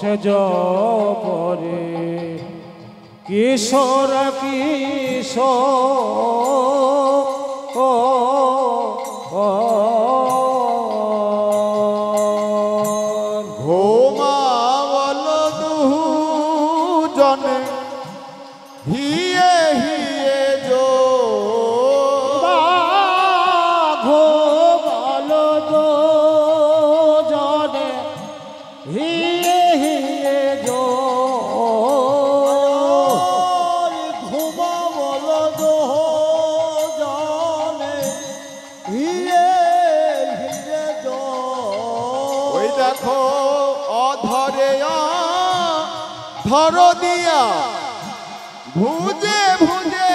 সেজ পরে কিশোর ঘুমাবল দুজনে হিয়ে হিয়ে জো ঘুমাল দুজনে হিয়ে হিয়ে জো ঘুমাবল দুজনে হিয়ে হিয়ে জো ওই দেখো অধরে ধর দিয়া ভুজে ভুজে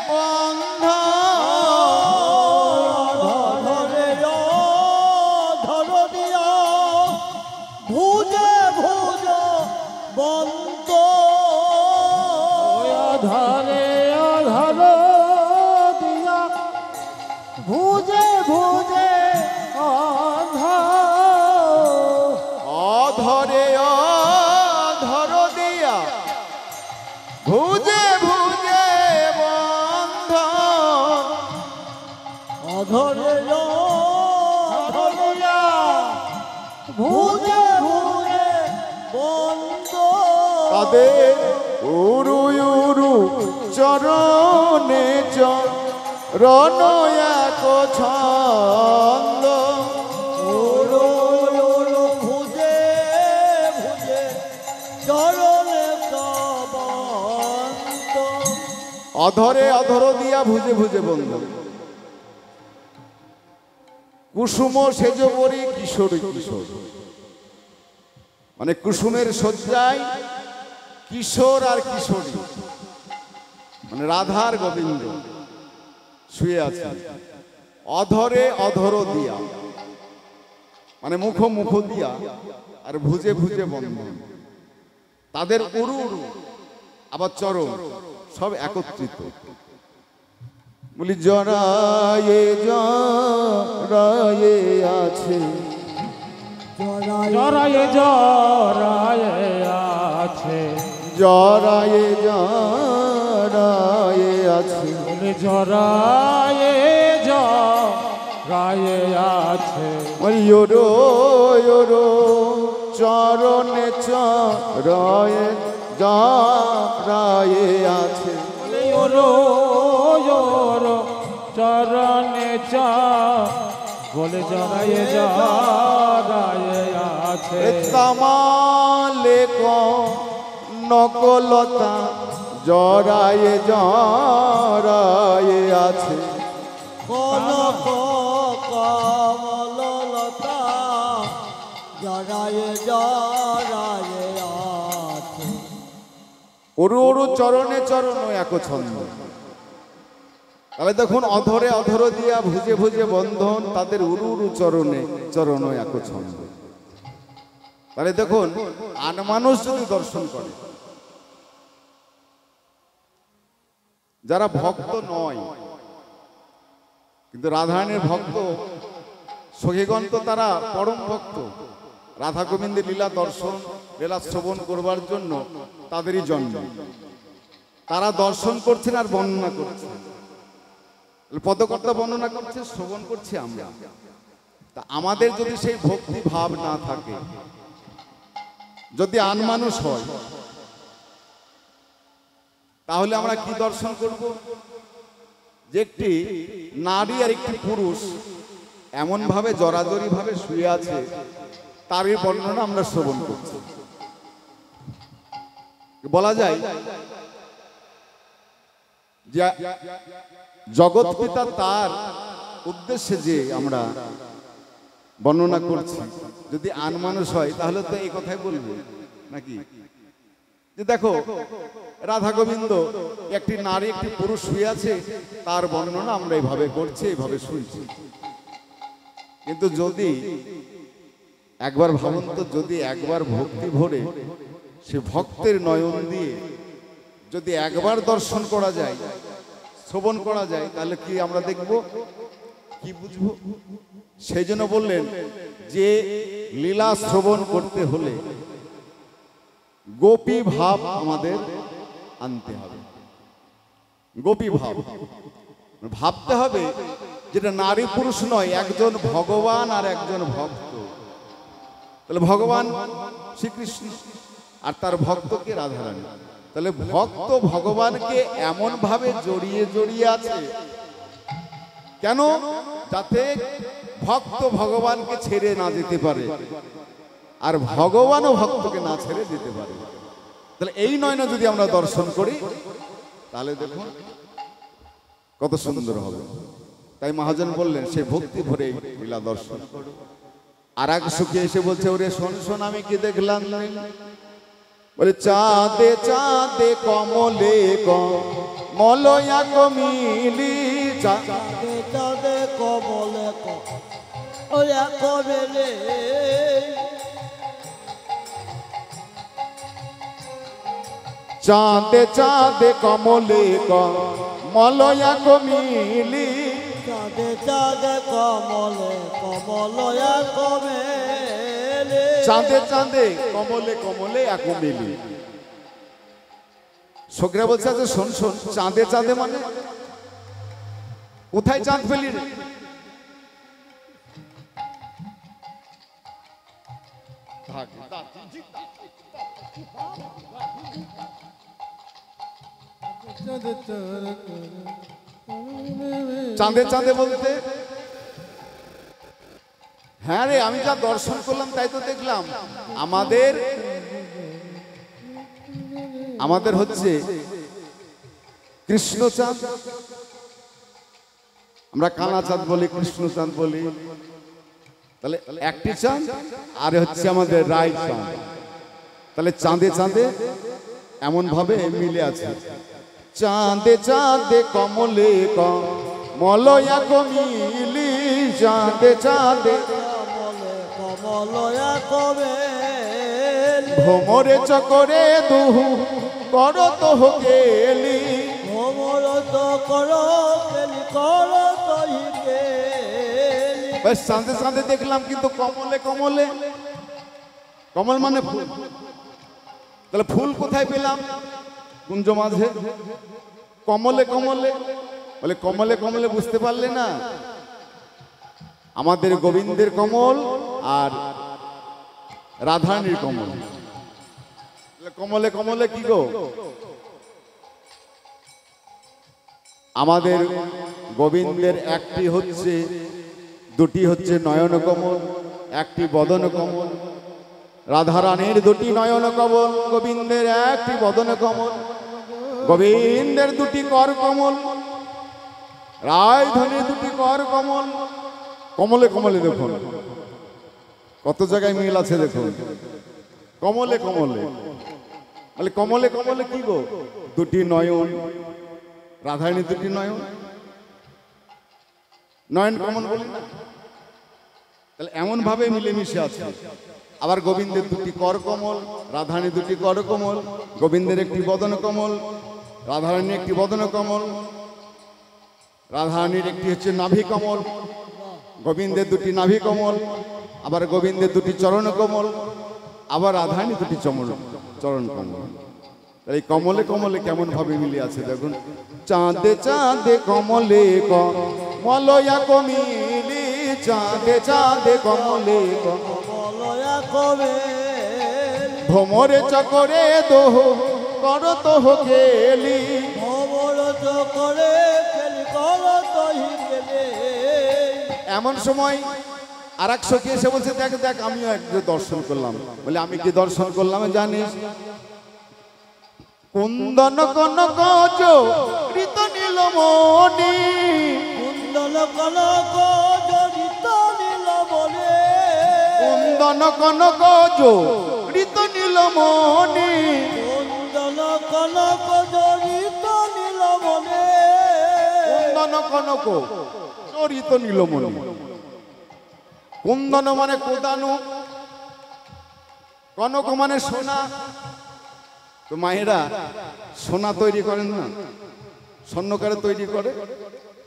বন্ধ ধরে ধর দিয়া ভুজে ভুজে বন্ধ ধরে ধর দিয়া ভুজে ভুজে অধরে ধর দিয়া ভুজে ভুজে বন্ধ অধরে ধরিয়া ভুজে ভুজে বন্ধ তাদের উরু উরু চরণে চরণ এক ছন্দ উরু উরু ভুজে ভুজে চরণে বন্ধ অধরে অধর দিয়া ভুজে ভুজে বন্ধ কুসুম সেজ পরি কিশোর কিশোর মানে কুসুমের শয্যায় কিশোর আর কিশোরী মানে রাধার গোবিন্দ শুয়ে আছে অধরে অধর দিয়া মানে মুখ মুখ দিয়া আর ভুজে ভুজে বন্ধ তাদের উরু উরু আবার চরণ সব একত্রিত বলি জরায়ে জরায়ে আছে জরায়ে জরায়ে আছে জরায়ে জরায়ে আছে জরায়ে জরায়ে আছে ওরো ওরো চরণে চরায়ে জরায়ে আছে ওরো ওরো চরণে বলে জরায়ে জরায়ে আছে তামালে নকলতা জরায়ে জরায়ে আছে কনক কমললতা জরায়ে জরায়ে আছে ওরু ওরু চরণে চরণ এক ছন্দ তাহলে দেখুন অধরে অধর দিয়া ভুজে ভুজে বন্ধন তাদের উরু উরু চরণে চরণ এক ছন্দ তাহলে দেখুন আন মানুষ যদি দর্শন করে যারা ভক্ত নয় কিন্তু রাধারানীর ভক্ত সখীগণ তো তারা পরম ভক্ত রাধা গোবিন্দের লীলা দর্শন লীলা শ্রবণ করবার জন্য তাদেরই জন্ম তারা দর্শন করছেন আর বর্ণনা করছেন পদকর্তা বর্ণনা করছে শ্রবণ করছি আমরা তা আমাদের যদি সেই ভক্তি ভাব না থাকে যদি আনমানুষ হয় তাহলে আমরা কি দর্শন করব যে একটি নারী আর একটি পুরুষ এমন ভাবে জড়াজড়ি ভাবে শুয়ে আছে তারই বর্ণনা আমরা শ্রবণ করছি বলা যায় যে জগৎ পিতা তার উদ্দেশ্যে যে আমরা বর্ণনা করছি যদি আনমানুষ হয় তাহলে তো এই কথাই বলবো নাকি যে দেখো রাধা গোবিন্দ একটি নারী একটি পুরুষ শুয়ে আছে তার বর্ণনা আমরা এইভাবে করছি এইভাবে শুনছি কিন্তু যদি একবার ভাবুন তো যদি একবার ভক্তি ভরে সে ভক্তের নয়ন দিয়ে যদি একবার দর্শন করা যায় শ্রবণ করা যায় তাহলে কি আমরা দেখব কি বুঝবো সেই জন্য বললেন যে লীলা শ্রবণ করতে হলে গোপী ভাব আমাদের আনতে হবে। গোপী ভাব ভাবতে হবে যেটা নারী পুরুষ নয়, একজন ভগবান আর একজন ভক্ত। তাহলে ভগবান শ্রীকৃষ্ণ আর তার ভক্তকে রাধারানী। তাহলে ভক্ত ভগবানকে এমন ভাবে জড়িয়ে জড়িয়ে আছে কেন? যাতে ভক্ত ভগবানকে ছেড়ে না যেতে পারে আর ভগবানও ভক্তকে না ছেড়ে যেতে পারে। তাহলে এই নয়নে যদি আমরা দর্শন করি তাহলে দেখুন কত সুন্দর হবে। তাই মহাজন বললেন সে ভক্তি ভরে লীলা দর্শন করো। আর এক সুখী এসে বলছে ওরে শোন শোন আমি কি দেখলাম, বলে চাঁদে চাঁদে কমলে কমলয়া কমিলি, চাঁদে চাঁদে কমলে কমলে, চাঁদে চাঁদে কমলে কমলয়া কমিলি, চাঁদে চাঁদে কমলে কমলয়া কমেলে, চাঁদে চাঁদে কমলে কমলে এক মিলি। শোকরা বলছে আচ্ছা শোন শোন, চাঁদে চাঁদে মানে কোথায় চাঁদ ফেলি রে? চাঁদে চাঁদে বলতে হ্যাঁ রে, আমি যা দর্শন করলাম তাই তো দেখলাম। আমাদের হচ্ছে কৃষ্ণ চাঁদ, আমরা কানা চাঁদ বলি, কৃষ্ণ চাঁদ বলি। তাহলে একটি চাঁদ আর হচ্ছে আমাদের রায় চাঁদ। তাহলে চাঁদে চাঁদে এমন ভাবে মিলে আছে। চাঁদে চাঁদে কমলে কমলয়া কমিলি, চাঁদে চাঁদে কমলয়া কমেলে, ভ্রমরে চকরে দুহু করো তো গেলি, ভ্রমর তো করো কেলি করো তই গেলি। বেশ চাঁদে চাঁদে দেখলাম কিন্তু কমলে কমলে, কমল মানে ফুল। তাহলে ফুল কোথায় পেলাম? কুঞ্জ মাঝে। কমলে কমলে বলে কমলে কমলে বুঝতে পারলে না? আমাদের গোবিন্দের কমল আর রাধারানীর কমল। কমলে কমলে কি গো? আমাদের গোবিন্দের একটি হচ্ছে, দুটি হচ্ছে নয়ন কমল, একটি বদন কমল। রাধারানীর দুটি নয়ন কমল, গোবিন্দের একটি বদন কমল। গোবিন্দের দুটি কর কমল, রায়ধনীর দুটি কর কমল। কমলে কমলে দেখুন কত জায়গায় মিল আছে দেখুন। কমলে কমলে বলে কমলে কমলে কি গো? দুটি নয়ন, রাধারানীর দুটি নয়ন, নয়ন কমল বলি না? তাহলে এমন ভাবে মিলেমিশে আছে। আবার গোবিন্দের দুটি কর কমল, রাধারানীর দুটি কর কমল। গোবিন্দের একটি বদন কমল, রাধারানীর একটি বদন কমল। রাধারানীর একটি হচ্ছে নাভি কমল, গোবিন্দের দুটি নাভি কমল। আবার গোবিন্দের দুটি চরণ কমল, আবার রাধারানীর দুটি চরণ কমল। এই কমলে কমলে কেমন ভাবে মিলে আছে দেখুন। চাঁদে চাঁদে কমলে কমলয়া কমিলি, চাঁদে চাঁদে কমলে কমলয়া কমেলে, ভ্রমরে চকরে দোহ কর তো গেলি, ভ্রমর তো করে কেলি করো তই গেলে। এমন সময় আর এক সখী এসে বলছে দেখ দেখ আমিও একটু দর্শন করলাম। বলে আমি কি দর্শন করলাম জানিস? কুন্দন কনক জড়িত নীলমণি, কুন্দন কনক জড়িত নীলমণি, কুন্দন কনক জড়িত নীলমণি, কুন্দন কনক জড়িত নীলমণি, কুন্দন কনক জড়িত নীলমণি। কুন্দন মানে কোদানু, কনক মানে সোনা। তো মায়েরা সোনা তৈরি করেন না, স্বর্ণকারে তৈরি করে,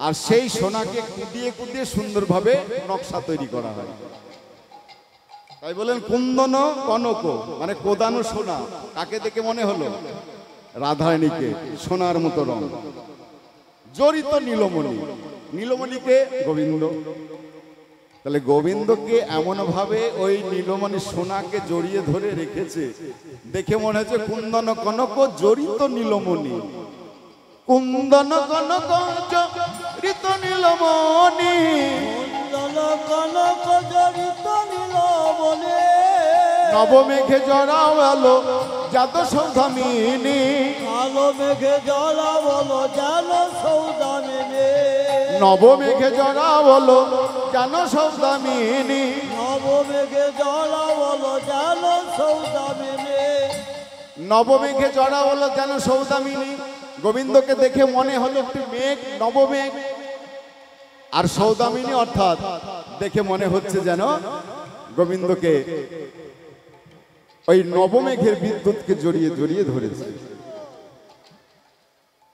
আর সেই সোনাকে কুদিয়ে কুদিয়ে সুন্দরভাবে নকশা তৈরি করা হয়। তাই বলেন কুন্দন কনক, মানে কোদানো সোনা। কাকে দেখে মনে হলো? রাধারানীকে, সোনার মতো রং। জড়িত নীলমণি, নীলমণিকে গোবিন্দ। তাহলে গোবিন্দকে এমন ভাবে ওই নীলমণি সোনাকে জড়িয়ে ধরে রেখেছে, দেখে মনে হচ্ছে কুন্দন কনক জড়িত নীলমণি। কুন্দন কনক জড়িত নীলমণি, কুন্দন কনক জড়িত নীলমণি। নবমেঘে জড়াও আলো জাত সৌদামিনী, কালো মেঘে জড়া বলো জানো সৌদামিনী। নবমেঘে জড়াও আলো জানো সৌদামিনী, নবমেঘে জড়া বলো জানো সৌদামিনী। নবমেঘে জড়াও আলো জানো সৌদামিনী। গোবিন্দকে দেখে মনে হলো একটি মেঘ, নবমেঘ। আর সৌদামিনী অর্থাৎ দেখে মনে হচ্ছে যেন গোবিন্দকে ওই নবমেঘের বিদ্যুৎকে জড়িয়ে জড়িয়ে ধরেছে।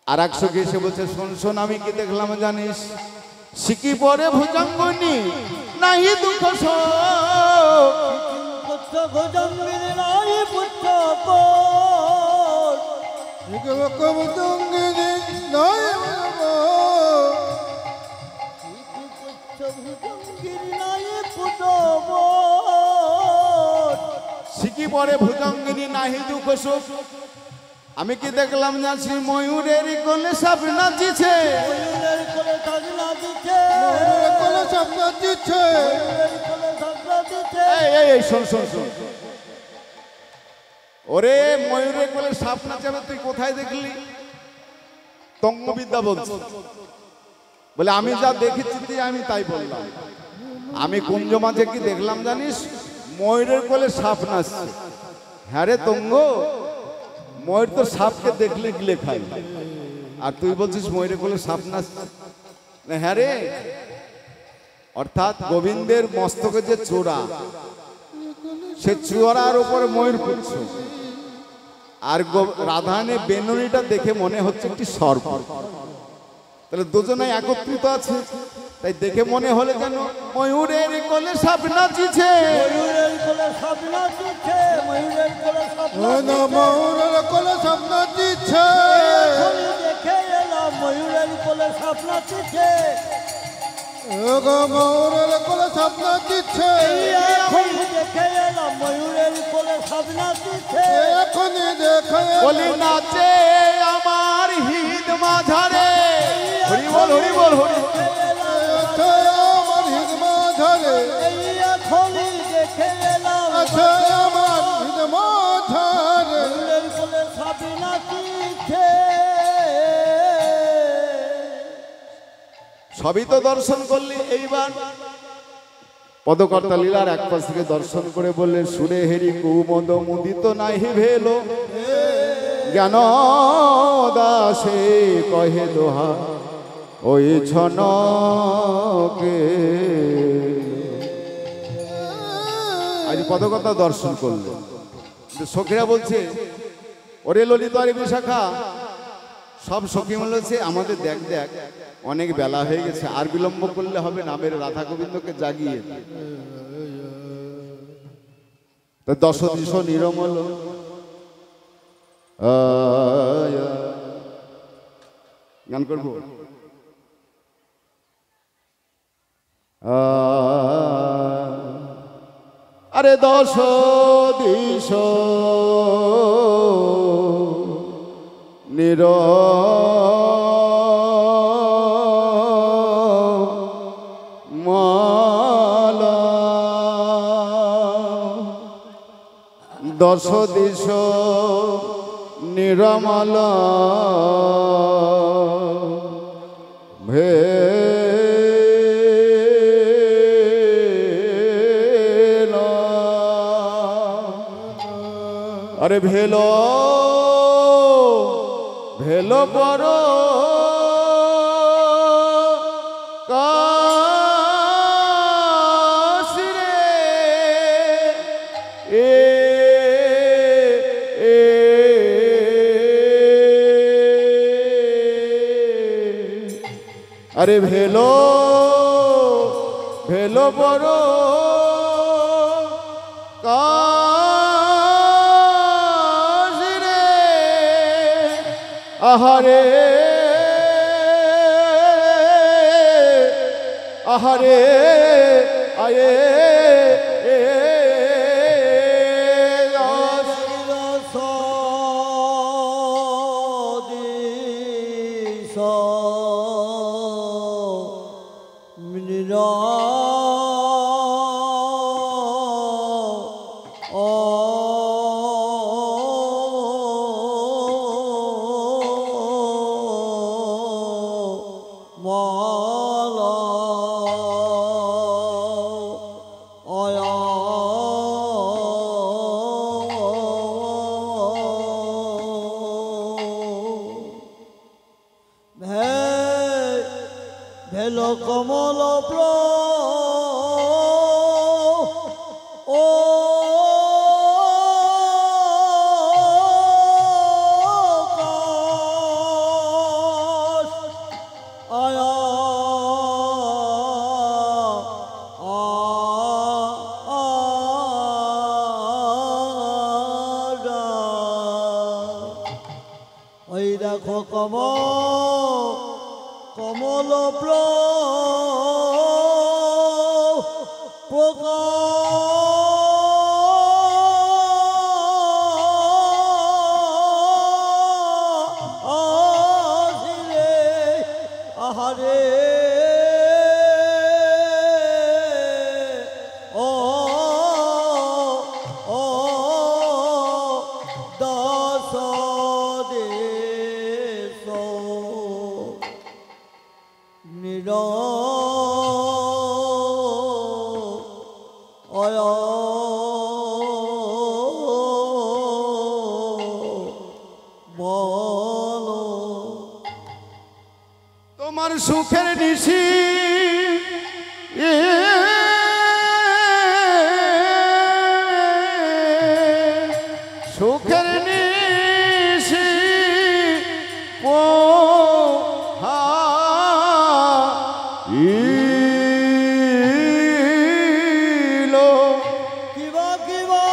আর এক সখী এসে বলছে, শোন শোন আমি কি দেখলাম জানিস? সিকি পরে ভুজঙ্গনি নাহি দুঃখ শোক, পুত্র ভুজঙ্গিনী নাই পুত্র কোট। ভুজঙ্গিনী নাই পুত্র ভুজঙ্গিনী নাই পুত্র কোট। সিকি পরে ভুজঙ্গিনী নাহি দুঃখ শোক। আমি কি দেখলাম জানিস? ময়ূরের কোলে সাপ নাচিছে, ময়ূরের কোলে সাপ নাচিছে, কোলে সাপ নাচিছে। ময়ূরের কোলে সাপ নাচিছে। এই শোন শোন শোন, ওরে ময়ূরের কোলে সাপ নাচাবে তুই কোথায় দেখলি? তঙ্গবিদ্যা বলছে। বলে আমি যা দেখেছি তুই আমি তাই বললাম। আমি কুঞ্জ মাঝে কি দেখলাম জানিস? ময়ূরের কোলে সাপ নাচছে। হ্যাঁ রে তঙ্গ, ময়ূর তো সাপকে দেখলে গিলে খাই, আর তুই বলছিস ময়ূরের কোলে সাপ নাচছে। হ্যাঁ রে, অর্থাৎ গোবিন্দের মস্তকে যে চূড়া, সে চূড়ার উপরে ময়ূর পুচ্ছ। আর রাধারানী বেনুনিটা দেখে মনে হচ্ছে একটি সর্প। তাহলে দুজনে একত্রিত আছে, তাই দেখে মনে হলে যেন ময়ূরের কোলে সাপ নাচিছে। ময়ূরের কোলে সাপ নাচিছে, ময়ূরের কোলে সাপ নাচিছে। ময়ূরের কোলে সাপ নাচিছে। এখনই দেখে এলাম ময়ূরের কোলে সাপ নাচিছে। ময়ূরের কোলে সাপ নাচিছে। এখনই দেখে এলাম ময়ূরের কোলে সাপ নাচিছে। এখনই দেখে বলি নাচে আমার হিদ মাঝারে। হরি বল হরি বল হরি। আমার হিদ মাঝারে, এখনই দেখে এলাম আছে আমার হিদ মাঝারে। ময়ূরের কোলে সাপ নাচিছে। সবই তো দর্শন করলি। এইবার পদকর্তা লীলার এক পাশ থেকে দর্শন করে বললেন, সুরে হেরি কুমদ মুদিত নাহি ভেলো, জ্ঞান দাসে কহে দোহা ওই ছনকে। আজ পদকর্তা দর্শন করলেন। সখীরা বলছে, ওরে ললিত আরে বিশাখা, সব সখী বলেছে আমাদের দেখ দেখ অনেক বেলা হয়ে গেছে, আর বিলম্ব করলে হবে না, বের রাধা গোবিন্দকে জাগিয়ে দে। দশ দিশ নিরমল গান করবো। আরে দশ দিশ নির দশ দিশ নিরমল ভেল। আরে ভেল ভেল পর আরে ভেলো ভেলো বড় কাশি রে আহারে আহারে আয়ে ভেলো কমল ও আয়া ওই দেখো কমল প্রকাশিরে আহারে ও ও দাস দেশ নির তোমার সুখের নিশি সুখের নিশি ইলো কিবা কিবা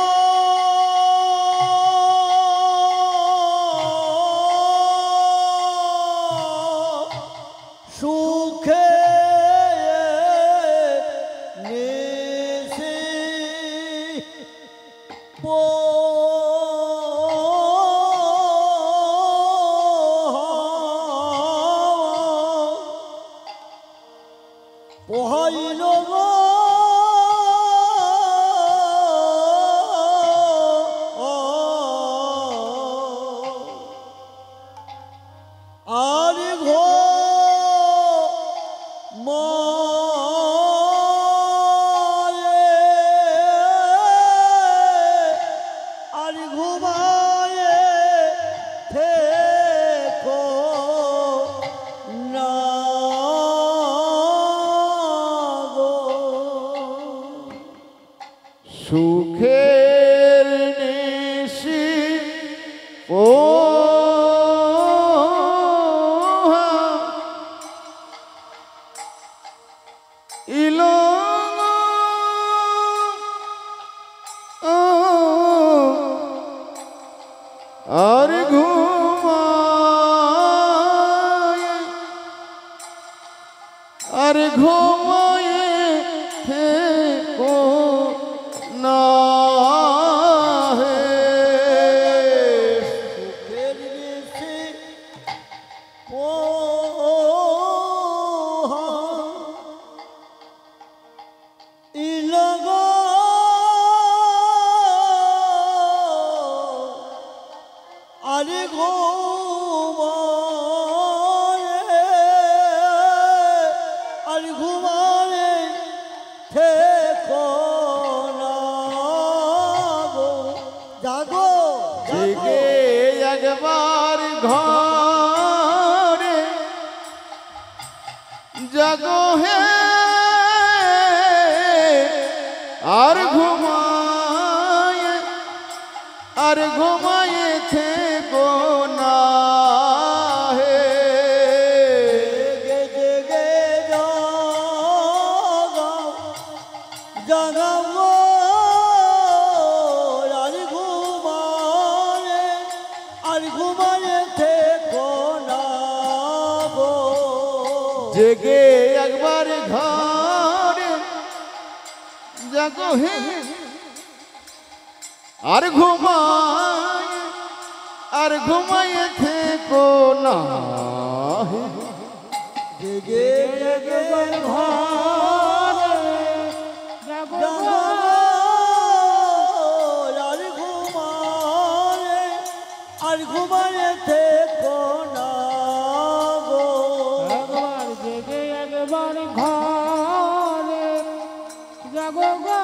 সুখে নিশি পোহাইল গো আর ঘো আর ঘুমায়ে থেকো না গো সুখের নিশি ইলো আর ঘুমায় থেকো না হে সুখের নিশি ইলগ আরে ঘুমারে থেকো না গো জাগো জেগে একবার ঘরে জাগো হে আর ঘুমায় থেকো না হে জেগে জেগে জাগাও জেগে একবার ঘরে জাগো হে আর ঘুমায় থেকো না হে। জেগে জেগে ঘরে জাগো আর ঘুমায় থেকো না গো। একবার জেগে একবার ঘরে জাগো গো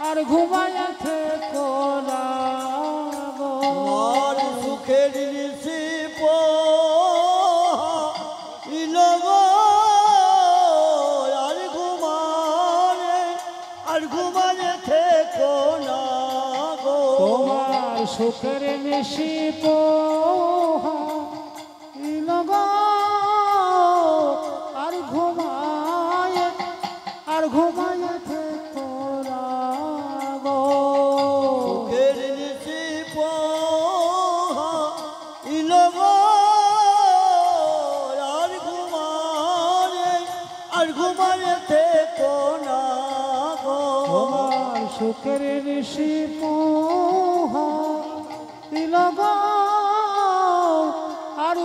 আর ঘুমায় থেকো না গো। আর সুখের নিশি পোহাইল গো আর ঘুমায় থেকো না গো। তোমার সুখের নিশি পোহাইল গো আর ঘুমায় থেকো না গো। সুখের নিশি পোহাইল গো আর ঘুমায় থেকো না গো। তোমার সুখের ঋষি পোহাইল গো আর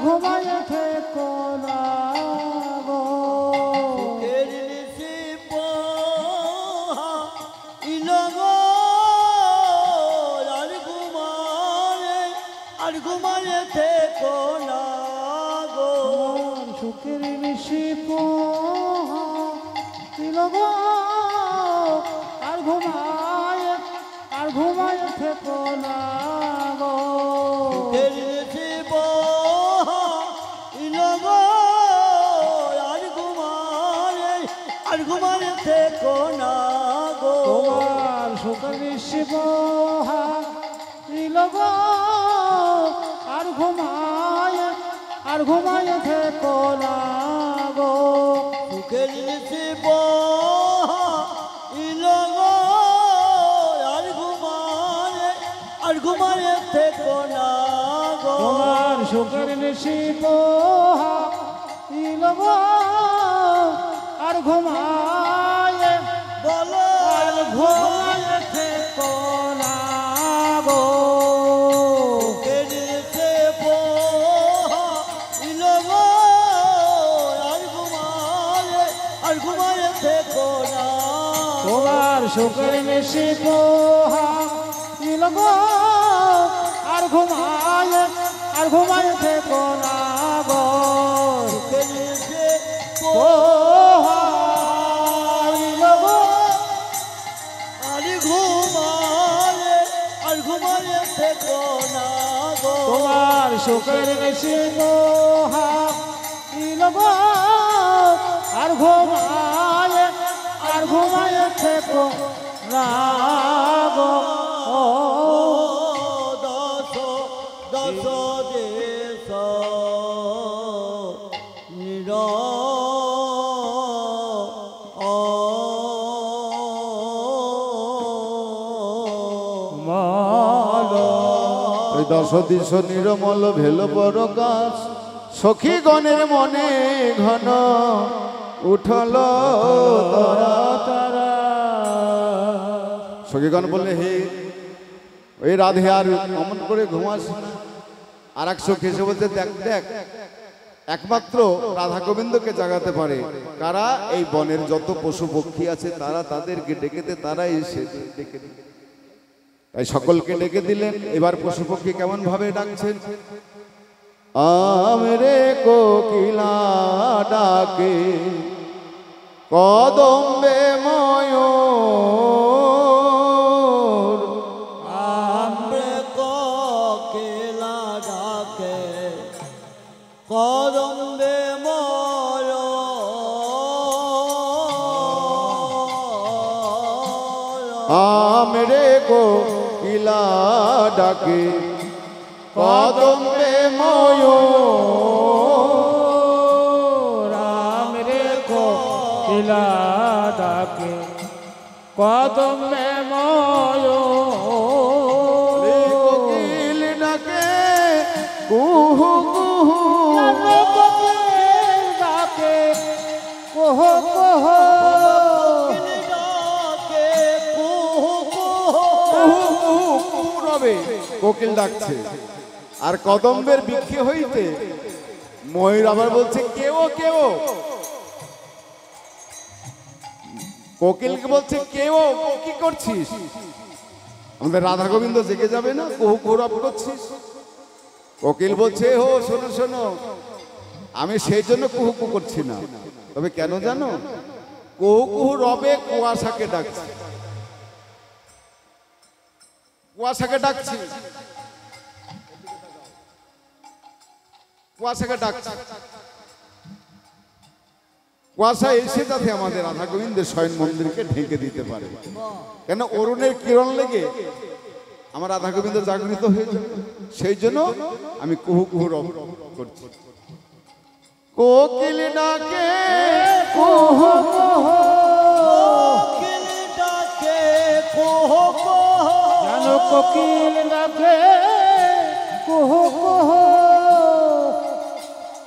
ঘুমায় থেকো না গো। সুখের নিশি পোহাইল গো আর ঘুমায় থেকো না গো। তোমার সুখের ঋষি পোহাইল গো আর ঘুমায় থেকো না গো। সুখের নিশি পোহাইল গো আর ঘুমায় থেকো না গো। তোমার সুখের ঋষি পোহাইল গো আর ঘুমায় থেকো না গো। সুখের নিশি পোহাইল গো আর ঘুমায় থেকো না গো। তোমার সুখের ঋষি পোহাইল গো আর বলো ঘুমায় থেকো না গো। সুখের নিশি পোহাইল গো আর ঘুমায় থেকো না। তোমার সুখের ঋষি পোহাইল গো আর ঘুমায় থেকো না গো। সুখের নিশি পোহাইল গো আর ঘুমায় থেকো না গো। তোমার সুখের ঋষি পোহাইল গো আর ঘুমায় থেকো না গো। দশ দশ দেশ নির ওই 10 দিশ নিরমল ভেল পরকাশ সখী গণের মনে ঘন উঠল তারা। সখীগণ বললে হে ওই রাধে আর অমন করে ঘুমাস না। আর এক সখী এসে বলছে দেখ দেখ একমাত্র রাধা গোবিন্দকে জাগাতে পারে কারা? এই বনের যত পশু পক্ষী আছে তারা তাদেরকে ডেকেতে তারা এসে ডেকে দিল। তাই সকলকে ডেকে দিলেন। এবার পশু পক্ষী কেমন ভাবে ডাকছেন? আমরে কোকিলা ডাকে কদম্বে ময়ূর আমরে কোকিলা ডাকে কদম্বে আমরে কোকিলা ডাকে কদম্বে ময়ূর রাম রে কোকিলা ডাকে কদমে ময়ূর রবে কোকিল ডাকছে, আর কদম্বের বৃক্ষে হইতে ময়ূর আবার বলছে কেও কেও। কোকিলকে বলছে কেও, কি করছিস? আমাদের রাধা গোবিন্দ জেগে যাবে না, কুহু কুহু রব করছিস? কোকিল বলছে হো শোনো শোনো, আমি সেই জন্য কুহু কুহু করছি না, তবে কেন জানো? কুহু কুহু রবে কুয়াশাকে ডাকছে, কুয়াশাকে ডাকছি, কুয়াশাকে ডাকছে। কুয়াশা এসে যাতে আমাদের রাধা গোবিন্দের শয়ন মন্দিরকে ঢেকে দিতে পারে, কেন অরুণের কিরণ লেগে আমার রাধা গোবিন্দ জাগরিত হয়ে যাবে, সেই জন্য আমি কুহু কুহু রব করছি। কোকিল ডাকে কুহু কুহু, কোকিল ডাকে কুহু কুহু, জানো কোকিল ডাকে কুহু কুহু।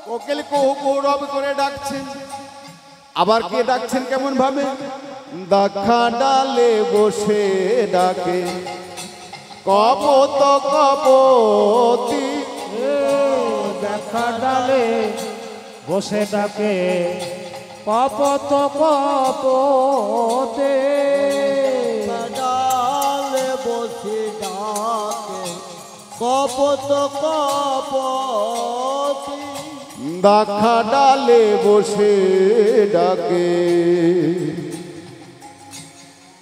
কোকিল কুহু কুহু রব করে ডাকছেন। আবার কে ডাকছেন কেমন ভাবে? দাখা ডালে বসে ডাকে কপত কপতি। দেখা ডালে বসে ডাকে কপত কপতে। ডালে বসে ডাকে কপত কপতি, দাখা ডালে বসে ডাকে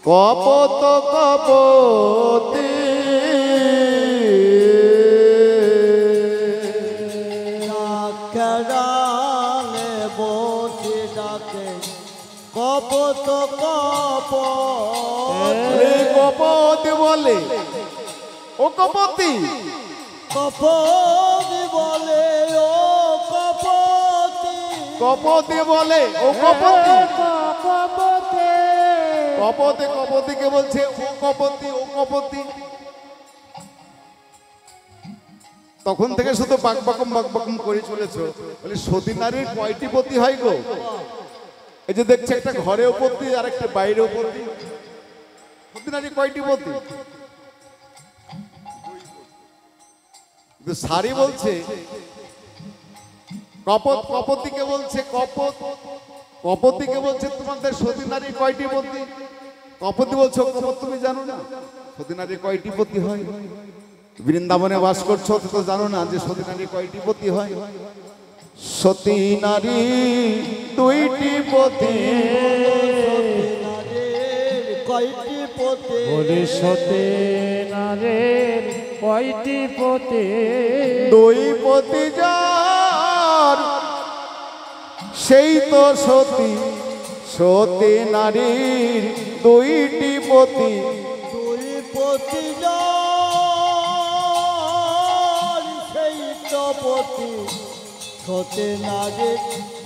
কপত কপতি। ডালে বসে ডাকে কপত কপতি, কপতি বলে ও কপতি, কপতি বলে ও কপতি, কপতি বলে ও কপতি। কপতে কপতি কপতিকে বলছে ও কপতি, ও কপতি। তখন থেকে শুধু বাকবাকম করে চলেছো। বলে সতী নারীর কয়টি পতি হয় গো? এই যে দেখছে একটা ঘরেও পতি আর একটা বাইরেও পতি। সতী নারী কয়টি পতি? সারি বলছে কপত, কপতিকে বলছে কপত, কপতিকে বলছে তোমাদের সতী নারী কয়টি পতি? কপতি বলছো কপত তুমি জানো না সতী নারী কয়টি পতি হয়? বৃন্দাবনে বাস করছো তো জানো না যে সতী নারী কয়টি পতি হয়? সতী নারী দুইটি পতি, কয়টি পতি, বলি সতে নারের কয়টি পতে। দুই পতি যার সেই তো সতী, সতী নারীর দুইটি পতি। দুই পতি সেই তো পতি, সতী নারীর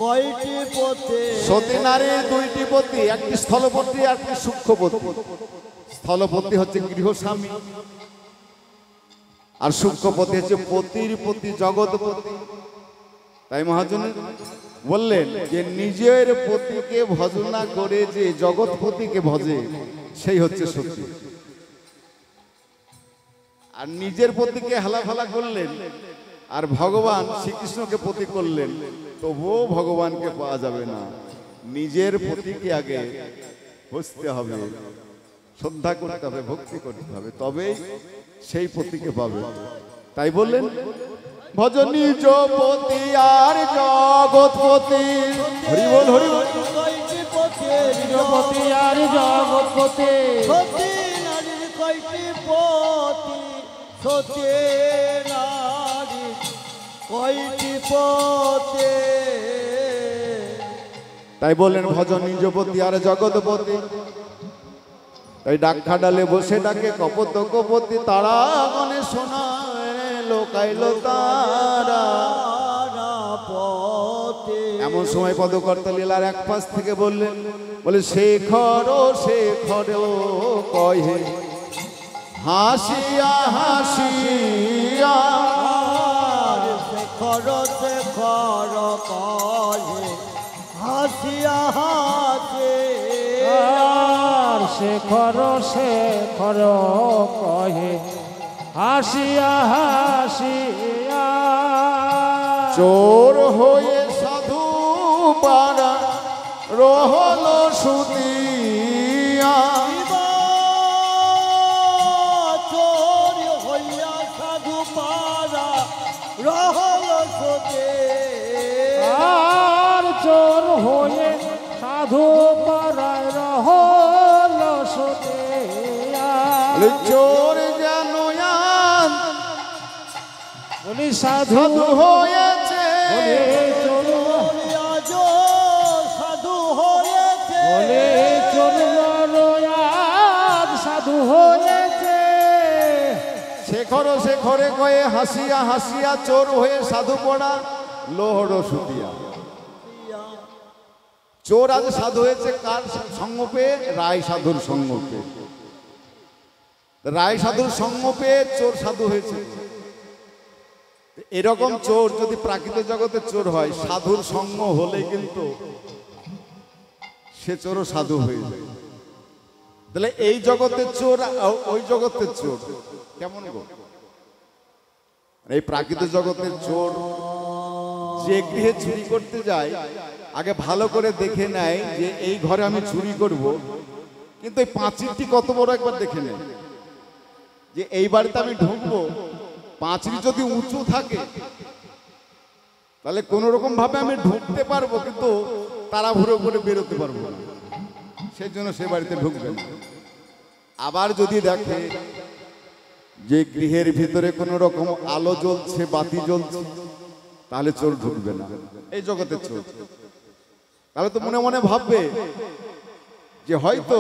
কয়টি পতি? সতী নারীর দুইটি পতি, একটি স্থলপতি আর একটি সূক্ষ্মপতি। স্থলপতি হচ্ছে গৃহস্বামী, আর সূক্ষ্মপতি হচ্ছে পতির পতি, জগৎপতি। তাই মহাজন বললেন যে নিজের পতিকে ভজনা করে যে জগৎপতিকে ভজে সেই হচ্ছে সতী। আর নিজের পতিকে হেলাফেলা করলেন আর ভগবান শ্রীকৃষ্ণকে পতি করলেন, তবুও ভগবানকে পাওয়া যাবে না। নিজের পতিকে আগে বুঝতে হবে, শ্রদ্ধা করতে হবে, ভক্তি করতে হবে, তবেই সেই পতিকে পাবে। তাই বললেন ভজ নিজ পতি আর জগৎপতি। হরি বল হরি বল। কয়টি পতি? পতি আর জগৎপতি। সতী নারীর কয়টি পতি? সতী নারীর কয়টি পতি? তাই বললেন ভজ নিজ পতি আর জগৎপতি। তাই ডাক্কা ডালে বসে ডাকে কপত কপতি। তারা গনে শোনা লোকাইলো তারা। এমন সময় পদকর্তা লীলার এক পাশ থেকে বললেন, বলে শেখর শেখর কহে হাসিয়া হাসিয়া। শেখর শেখর কহে হাসিয়া হাসিয়া। আর শেখর শেখর কহে হাসিয়া হাসিয়া চোর হয়ে সাধু পাড়া রহল সুদিয়া চোর হইয়া সাধু পারা রহল সোতে আর চোর হয়ে সাধু পাড়ায় রহল সোতিয়া চোর যেন বলি সাধু সাধু হয়েছে বলে চোর সাধু হয়েছে বলে চোর আজ সাধু হয়েছে শেখরে কয়ে হাসিয়া হাসিয়া চোর হয়ে সাধু পড়া লোহর সুতিয়া চোর আজ সাধু হয়েছে কার সঙ্গ পেয়ে? রায় সাধুর সঙ্গ পেয়ে। রায় সাধুর সঙ্গ পেয়ে চোর সাধু হয়েছে। এরকম চোর যদি প্রাকৃত জগতে চোর হয়, সাধুর সঙ্গ হলে কিন্তু সে চোরও সাধু হয়ে যায়। তাহলে এই জগতের চোর ওই জগতের চোর কেমন গো? এই প্রাকৃত জগতের চোর যে গৃহে চুরি করতে যায় আগে ভালো করে দেখে নেয় যে এই ঘরে আমি চুরি করব, কিন্তু এই পাঁচিরটি কত বড় একবার দেখে নেয় যে এই বাড়িতে আমি ঢুকবো, পাঁচির যদি উঁচু থাকে তাহলে কোন রকম ভাবে আমি ঢুকতে পারবো, কিন্তু তাড়াহুড়ো করে বেরোতে পারবো না, সেই জন্য সে বাড়িতে ঢুকবে না। আবার যদি দেখে যে গৃহের ভিতরে কোনো রকম আলো জ্বলছে, বাতি জ্বলছে, তাহলে চোর ঢুকবে না। এই জগতের চোর তাহলে তো মনে মনে ভাববে যে হয়তো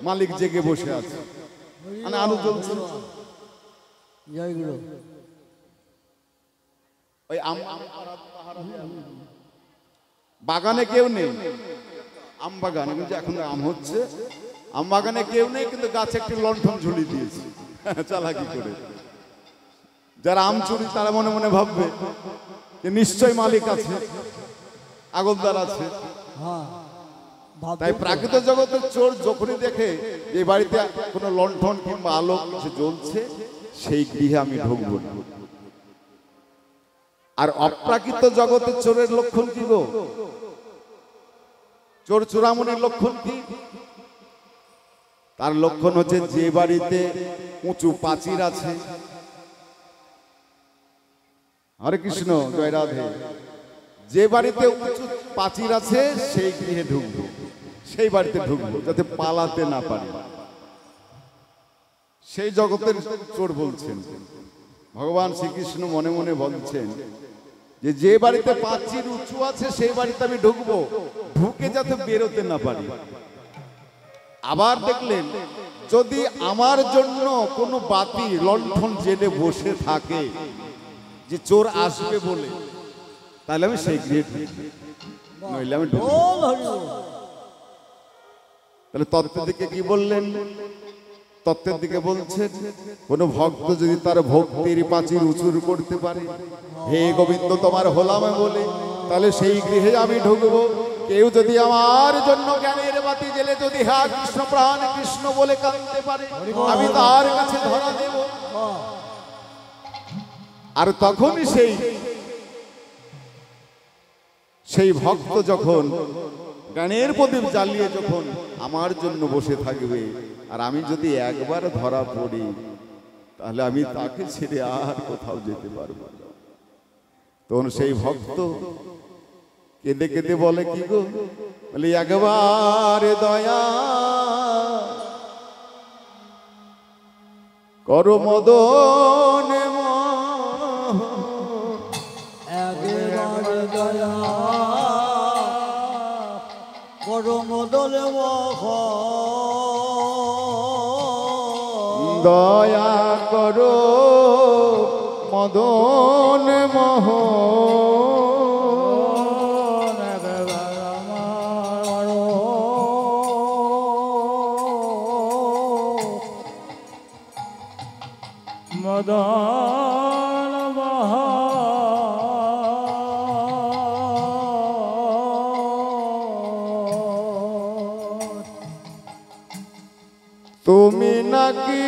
মালিক জেগে বসে আছে, মানে আলো জ্বলছে। ওই বাগানে কেউ নেই, আম বাগানে কিন্তু এখন আম হচ্ছে, আম বাগানে কেউ নেই, কিন্তু গাছে একটি লণ্ঠন ঝুলিয়ে দিয়েছে চালাকি করে। যারা আম চুরি তারা মনে মনে ভাববে যে নিশ্চয় মালিক আছে, আগলদার আছে। তাই প্রাকৃত জগতের চোর যখনই দেখে যে বাড়িতে কোনো লণ্ঠন কিংবা আলো কিছু জ্বলছে, সেই গৃহে আমি ঢুকবো না। আর অপ্রাকৃত জগতের চোরের লক্ষণ কি গো? চোর চূড়ামণির লক্ষণ কি? তার লক্ষণ হচ্ছে যে বাড়িতে উঁচু প্রাচীর আছে, হরে কৃষ্ণ জয় রাধে, যে বাড়িতে উঁচু প্রাচীর আছে সেই গৃহে ঢুকবো, সেই বাড়িতে ঢুকবো যাতে পালাতে না পারি। সেই জগতের চোর বলছেন ভগবান শ্রীকৃষ্ণ মনে মনে বলছেন যে যে বাড়িতে প্রাচীর উঁচু আছে সেই বাড়িতে আমি ঢুকবো, ঢুকে যাতে বেরোতে না পারি। আবার দেখলেন যদি আমার জন্য কোনো বাতি লণ্ঠন জেলে বসে থাকে যে চোর আসবে বলে, তাহলে আমি সেই গৃহে নইলে আমি ঢুকবো। তাহলে তত্ত্বের দিকে কি বললেন? তত্ত্বের দিকে বলছেন কোন ভক্ত যদি তার ভক্তির প্রাচীর উঁচু করতে পারে, হে গোবিন্দ তোমার হলাম বলে, তাহলে সেই গৃহে আমি ঢুকবো। কেউ যদি আমার জন্য জ্ঞানের বাতি জেলে যদি হা কৃষ্ণ প্রাণ কৃষ্ণ বলে কাঁদতে পারে, আমি তার কাছে ধরা দেব। আর তখনই সেই ভক্ত যখন জ্ঞানের প্রদীপ জ্বালিয়ে যখন আমার জন্য বসে থাকবে, আর আমি যদি একবার ধরা পড়ি, তাহলে আমি তাকে ছেড়ে আর কোথাও যেতে পারবো না। তখন সেই ভক্ত কেঁদে কেঁদে বলে কি গো, বলে একবার দয়া কর মদন একবার দয়া করো মদন দয়া করো মদন মোহ মদন তুমি নাকি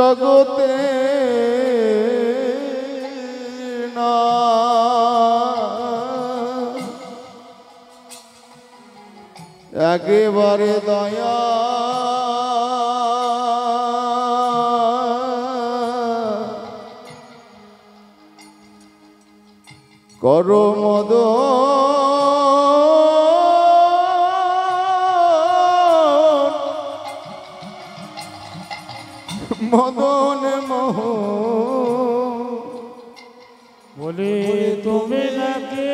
জগতে না একেবারে দয়া করো মদন মোহ বলে তুমি নাকি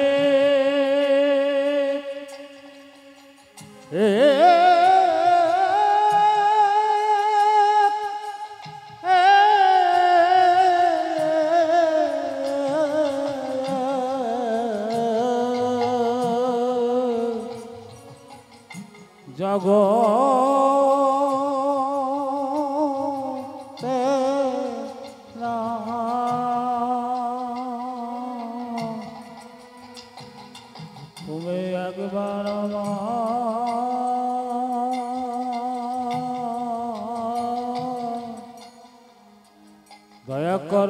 জগতে না তুমি একবার দয়া কর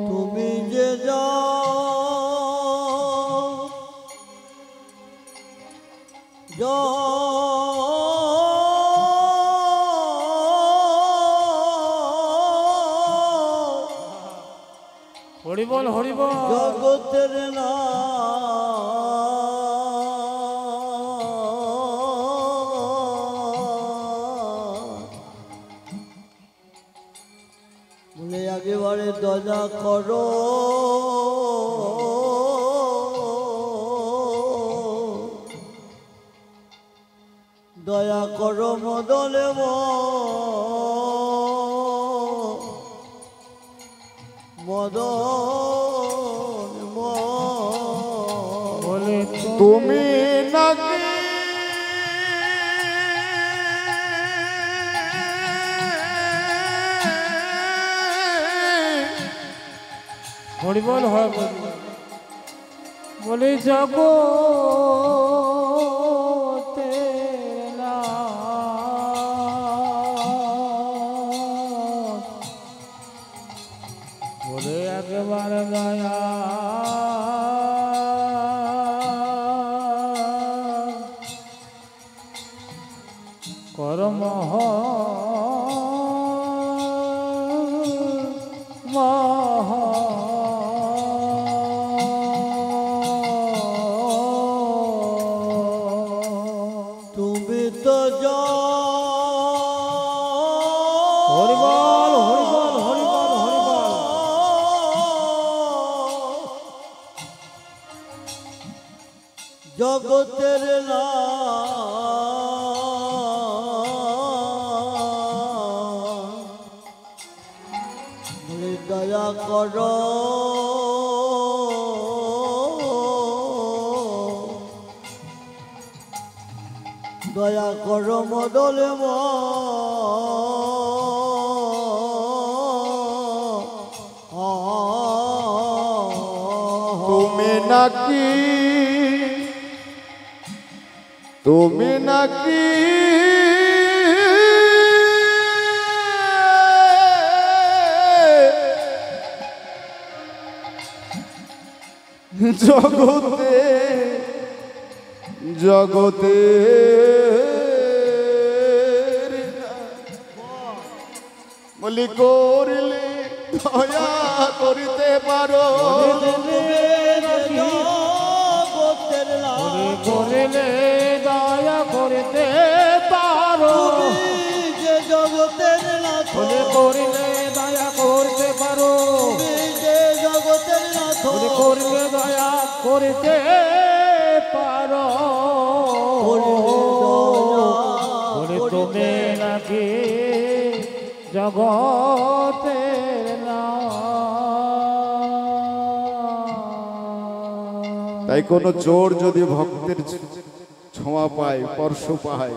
তুমি যে হরিবল হরিবল জগতের না বলে একেবারে দয়া করো দয়া করো মদনে মদন বলে তুমি নাকি হরিবল হয় বলে জগতে না বলে একবার দয়া করম তুমি তো হরিবল হরিবল হরিবল হরিবল জগতের না দয়া করো দয়া করো মদলে তুমি নাকি তুমি নাকি জগতে জগতে বলি করিলে দয়া করিতে পারো জগতের না করিলে দয়া করতে পারো যে জগতের না বলে করিলে দয়া করতে পারো যে জগতের না বলে করিলে দয়া করতে পারো বলে তুমি নাকি জগতের না তাই কোনো চোর যদি ভক্তের ছোঁয়া পায় স্পর্শ পায়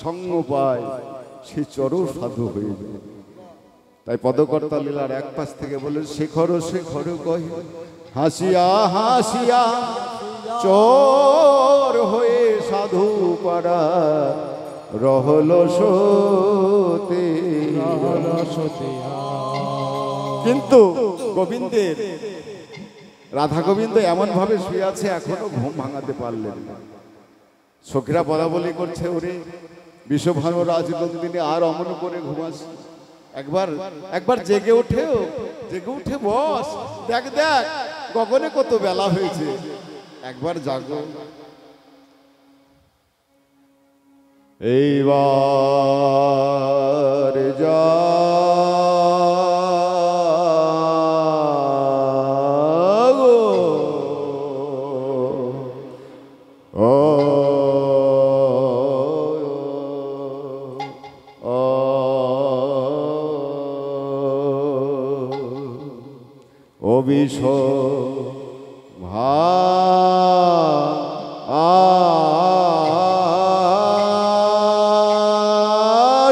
সঙ্গ পায় সে চোরও সাধু হয়ে যায়। তাই পদকর্তা লীলার এক পাশ থেকে বলে শেখর শেখর কহে হাসিয়া হাসিয়া চোর হয়ে সাধু পাড়া রহল সতে। কিন্তু গোবিন্দের রাধা গোবিন্দ এমন ভাবে শুয়ে আছে এখনো ঘুম ভাঙাতে পারলেন না। সখীরা বলা বলি করছে ওরে বিশ্বভানু রাজনন্দিনী আর অমন করে ঘুমাস, একবার জেগে উঠে বস, দেখ দেখ গগনে কত বেলা হয়েছে, একবার জাগো। এইবার জাগো ও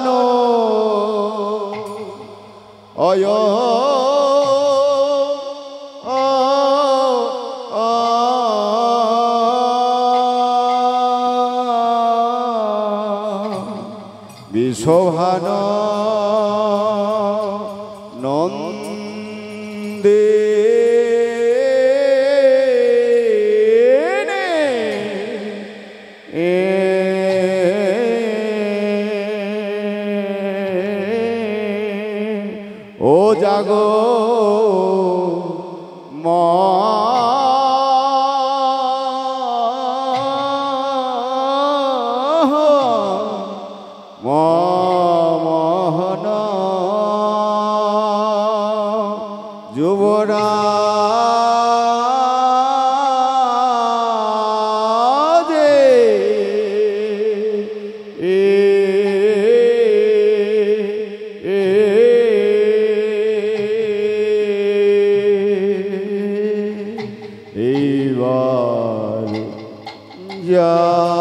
বিশ্বভানু অয় বিশ্বভানু নন্দে ও জাগো মোহন যুবরাজে এইবার জাগো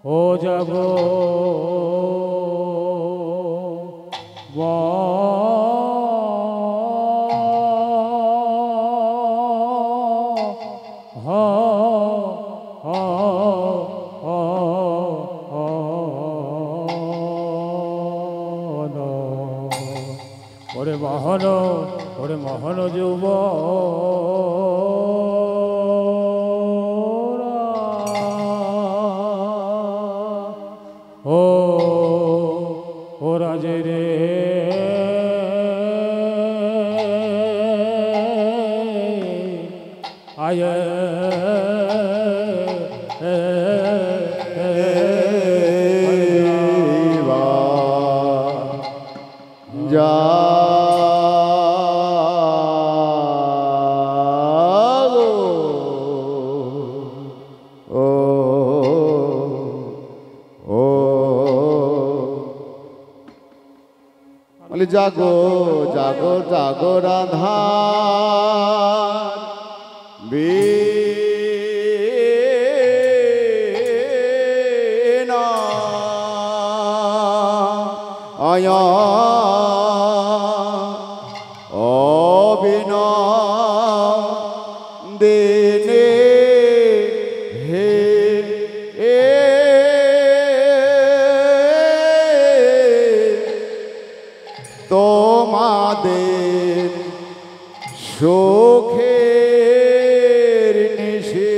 ও জাগো ওরে মহন যুব ও রাজে রে আয় জাগো জাগো জাগো রাধা বীণা আয়া অবিনা দেনে হে তোমাদের সুখের নিশে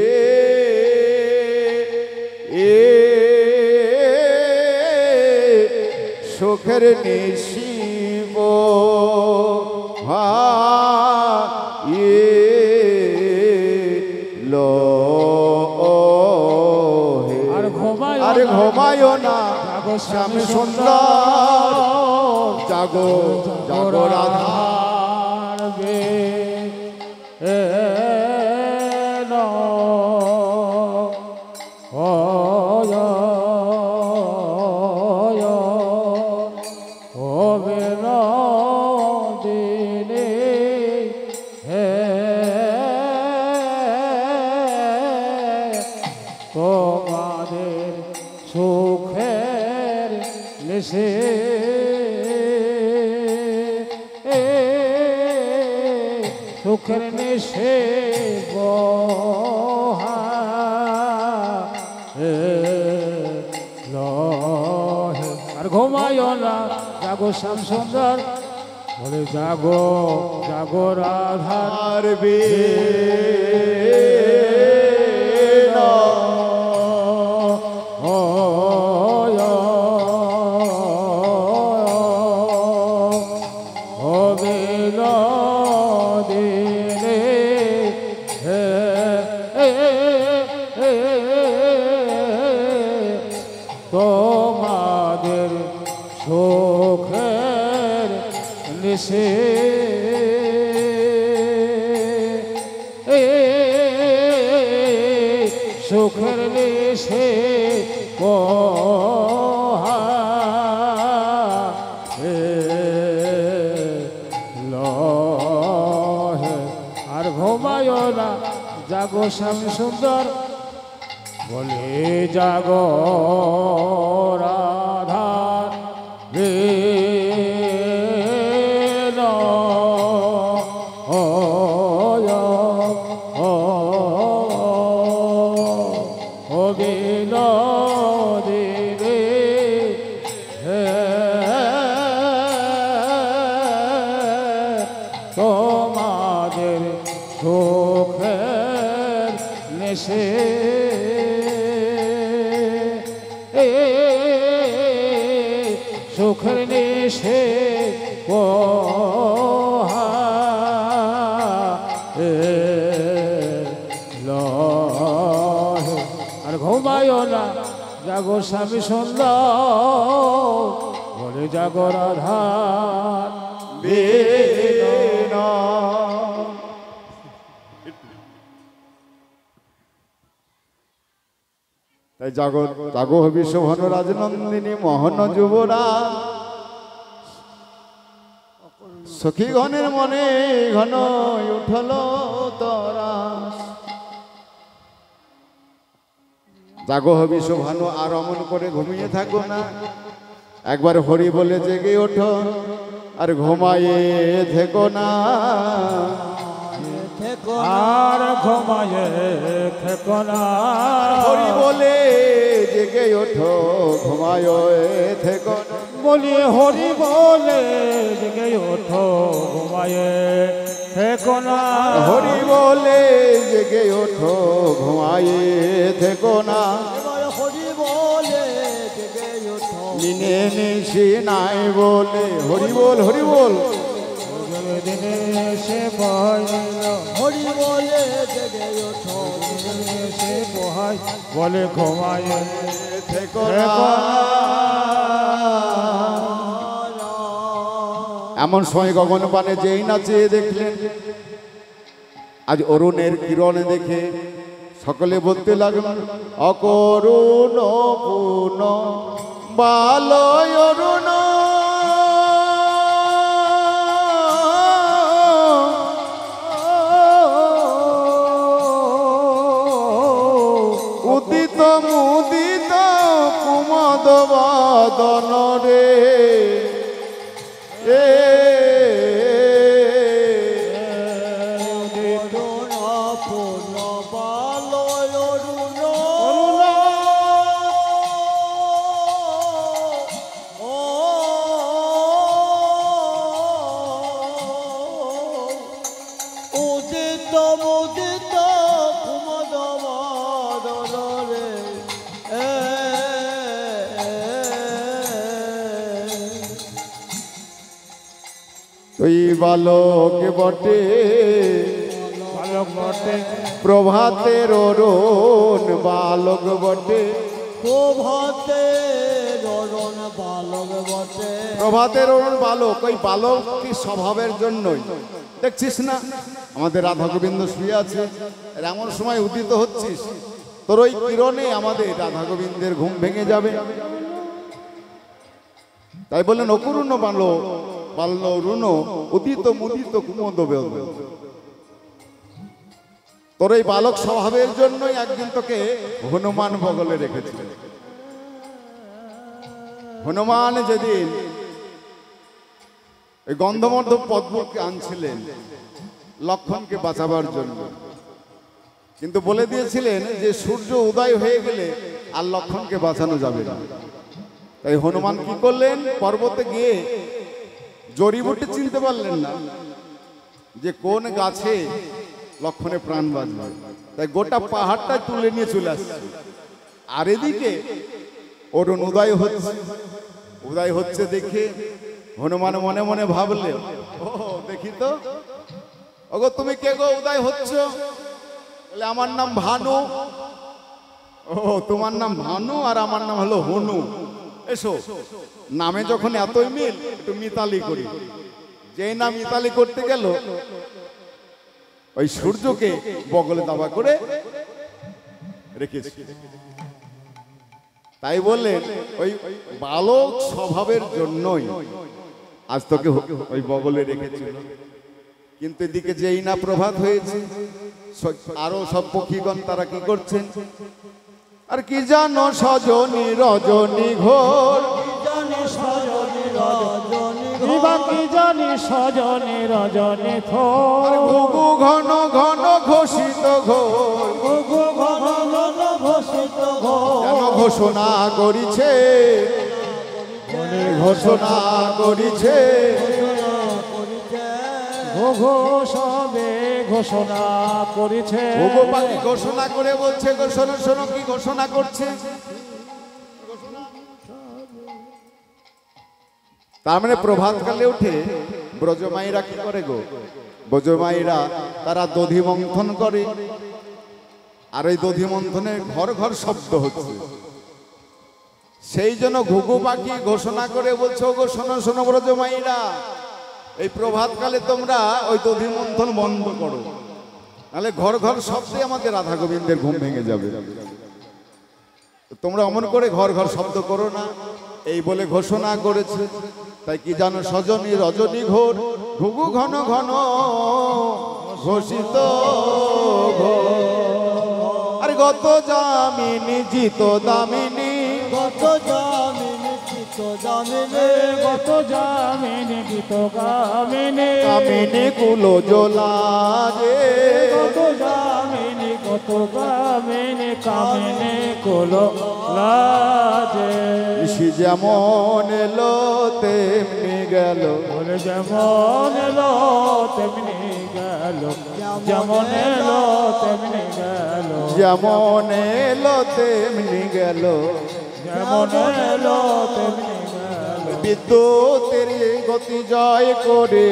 সুখের নিশিব শ্যাম সুন্দর জাগো জাগো রাধা তোমাদের সুখের নিশে সুখের নিশে আর ঘুমায় না জাগো শ্যাম সুন্দর বলে জাগো জাগো রাধার তোমাদের সুখের নিশে সুখের নিশে আর ঘুমায় না জাগো শ্যাম সুন্দর বলে জাগো রাধা তোমাদের সুখের নেশে সুখের নেশে আর ঘুমায় না জাগো স্বামী সুন্দর বলে জাগো রাধা তাই জাগো জাগো বিশ্বভান রাজনন্দিনী মোহন যুবরা সখী গণের মনে ঘন উঠল তরা জাগো বিশ্বভানু আর অমন করে ঘুমিয়ে থাকো না একবার হরি বলে জেগে ওঠো আর ঘুমায়ে থেকো না আর ঘুমায়ে থেকো না হরি বলে জেগে ওঠো ঘুমায়ে থেকো না বলি হরি বলে জেগে ওঠো ঘুমায়ে থেকো না হরি বলে জেগে ওঠো ঘুমায়ে থেকো না হরি বলে জেগে ওঠো নিনে নিশি নাই বলে হরি বল হরি বল দিনে সে বহাই হরি বলে জেগে ওঠো সে বহাই বলে ঘুমায়ে থেকো না এমন সময় গগন পানে যেই না চেয়ে দেখলেন আজ অরুণের কিরণে দেখে সকলে বলতে লাগলেন অকরুণ পুন বালয় অরুণ উদিত মুদিত কুমদ বদন রে পূর্ণ বালয় অরুণ উদিত মুদিত কুমদ বদন রে তুই বালক বটে বালক বটে প্রভাতের অরুণ বালক বটে প্রভাতে রণ প্রভাতের ওর বালক, ওই বালক কি স্বভাবের জন্যই দেখছিস না আমাদের রাধা গোবিন্দ শুয়ে আছে, আর এমন সময় উদিত হচ্ছিস, তোর ওই কিরণে আমাদের রাধা গোবিন্দের ঘুম ভেঙে যাবে। তাই বললেন অকুরুণ বালো বাল্য রুণ উদিত মুদিত কুমোদ বেদ। তোর এই বালক স্বভাবের জন্যই একদিন তোকে হনুমান বগলে রেখেছিল। হনুমান যেদিন এই গন্ধমর্ধব পদ্মকে আনছিলেন লক্ষণকে বাঁচাবার জন্য, কিন্তু বলে দিয়েছিলেন যে সূর্য উদয় হয়ে গেলে আর লক্ষণকে বাঁচানো যাবে না। তাই হনুমান কি করলেন, পর্বতে গিয়ে জড়িবুটি চিনতে পারলেন না যে কোন গাছে লক্ষণে প্রাণ বাঁচবে, তাই গোটা পাহাড়টা তুলে নিয়ে চলে আসছে। আর এদিকে অরুণ উদয় হচ্ছে, উদয় হচ্ছে দেখে হনুমান মনে মনে ভাবলে, ও দেখি তো, ওগো তুমি কে গো উদয় হচ্ছ? বলে আমার নাম ভানু। ও তোমার নাম ভানু আর আমার নাম হলো হনু। এসো, নামে যখন এতই মিল একটু মিতালি করি। যেই নাম মিতালি করতে গেল ওই সূর্যকে বগলে দাবা করে রেখেছি। তাই বললেন ওই বালক স্বভাবের জন্যই আজ তোকে ওই বগলে রেখেছিল। কিন্তু এদিকে যেই না প্রভাত হয়েছে, আরো সব পক্ষীগণ তারা কি করছেন, আর কি জানো সজনী রজনী ঘোর, কি জানি সজনে রজনে থোর, ঘুঘু ঘন ঘন ঘোষিত ঘোর, যেন ঘোষণা করিছে, ঘোষণা করিছে, ঘোঘো সবে ঘোষণা করেছে। ঘুঘু পাখি ঘোষণা করে বলছে, শোনো শোনো কি ঘোষণা করছে। তার মানে প্রভাতকালে উঠে ব্রজমাইরা কি করে গো, ব্রজমাইরা তারা দধি মন্থন করে, আর ওই দধি মন্থনে ঘর ঘর শব্দ হচ্ছে। সেই জন্য ঘুঘু পাখি ঘোষণা করে বলছে, গো শোনো শোনো ব্রজমাইরা, এই প্রভাতকালে তোমরা ওই দধি মন্থন বন্ধ করো, নাহলে ঘর ঘর শব্দে আমাদের রাধা গোবিন্দের ঘুম ভেঙে যাবে। তোমরা অমন করে ঘর ঘর শব্দ করো না, এই বলে ঘোষণা করেছে। তাই কি জানো সজনী রজনী ঘোর, ঘুঘু ঘন ঘন ঘোষিত ঘোর, আর গত যামিনী জিত দামিনী, গত জামিনী চিত জামিনী, গত জামিনে গীত গামিনে, কামিনী কুলো জোলা রে, গত জামিনে কত গামিনে, কামিনে কোলো লাজে। ঋষি যেমন এলো তেমনি গেল, বলে যেমন এলো তেমনি গেল, যেমন এলো তেমনি গেল, যেমন এলো তেমনি গেল, যেমন এলো তেমনি গেল। বিদ্যুতের গতি জয় করে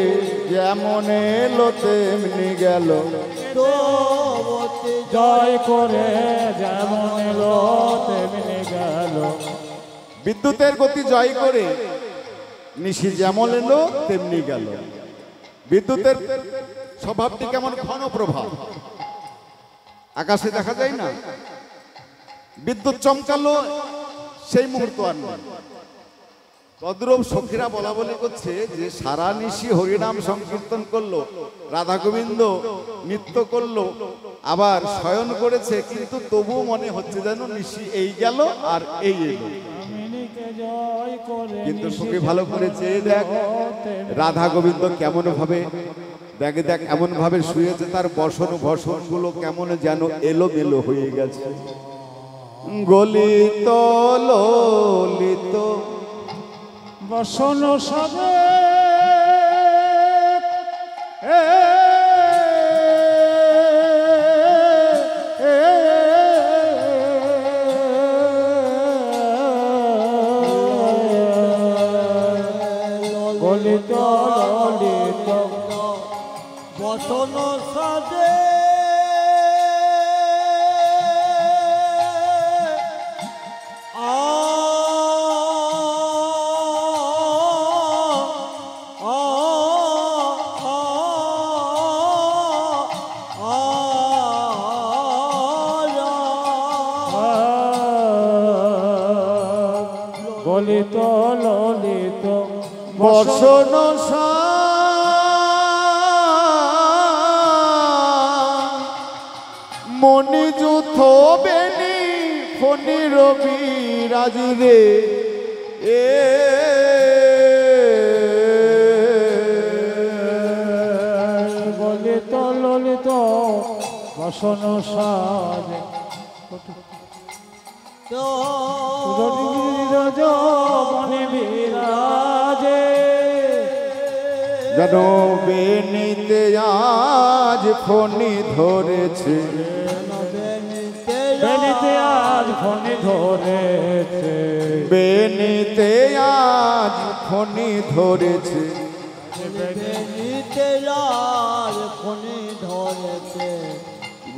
যেমন এলো তেমনি গেল, জয় করে যেমন এলো তেমনি গেল। বিদ্যুতের গতি জয় করে নিশি যেমন এলো তেমনি গেল। বিদ্যুতের স্বভাবটি কেমন, ঘন প্রভা, আকাশে দেখা যায় না, বিদ্যুৎ চমকালো সেই মুহূর্ত আর নয়। তদ্রূপ সখীরা বলা বলি করছে যে সারা নিশি হরিনাম সংকীর্তন করলো, রাধা গোবিন্দ নৃত্য করলো, আবার শয়ন করেছে, কিন্তু তবুও মনে হচ্ছে যেন নিশি এই গেল আর এই এলো। কিন্তু সখী ভালো করেছে, দেখ রাধা গোবিন্দ কেমন ভাবে, দেখ দেখ এমন ভাবে শুয়েছে, তার বসন ভসন গুলো কেমন যেন এলো মেলো হয়ে গেছে। গলিত ললিত বসন সবে গলিত ললিত বসন সাজে গলিত ললিত বসন মনি যুথ বেনি ফণি রবি রাজি রে এ গলিত ললিত বসন সাজ রজ মনে বিরাজে যেন বেনিতে আজ ফণি ধরেছে বেনিতে আজ ফণি ধরেছে বেনিতে আজ ফণি ধরেছে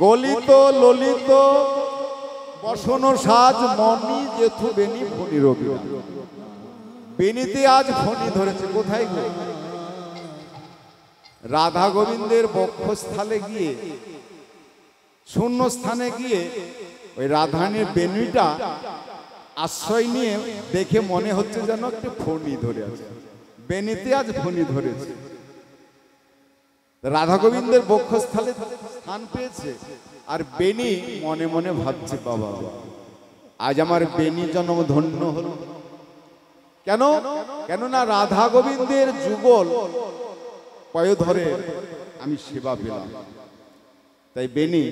গলিত ললিত বসন সাজ মনি যেথু বেনি ফণি রবি বেনিতে আজ ফণি ধরেছে। কোথায় গো? রাধা গোবিন্দের বক্ষস্থলে গিয়ে শূন্য স্থানে গিয়ে ওই রাধারানীর বেনিটা আশ্রয় নিয়ে দেখে মনে হচ্ছে যেন একটা ফণি ধরে আছে, বেনিতে আজ ফণি ধরেছে। রাধা গোবিন্দের বক্ষস্থলে স্থান পেয়েছে আর বেনি মনে মনে ভাবছে বাবা আজ আমার বেনি জন্ম ধন্য হলো। কেন? কেননা রাধা গোবিন্দের যুগল পায় ধরে আমি সেবা পেলাম। তাই বেনি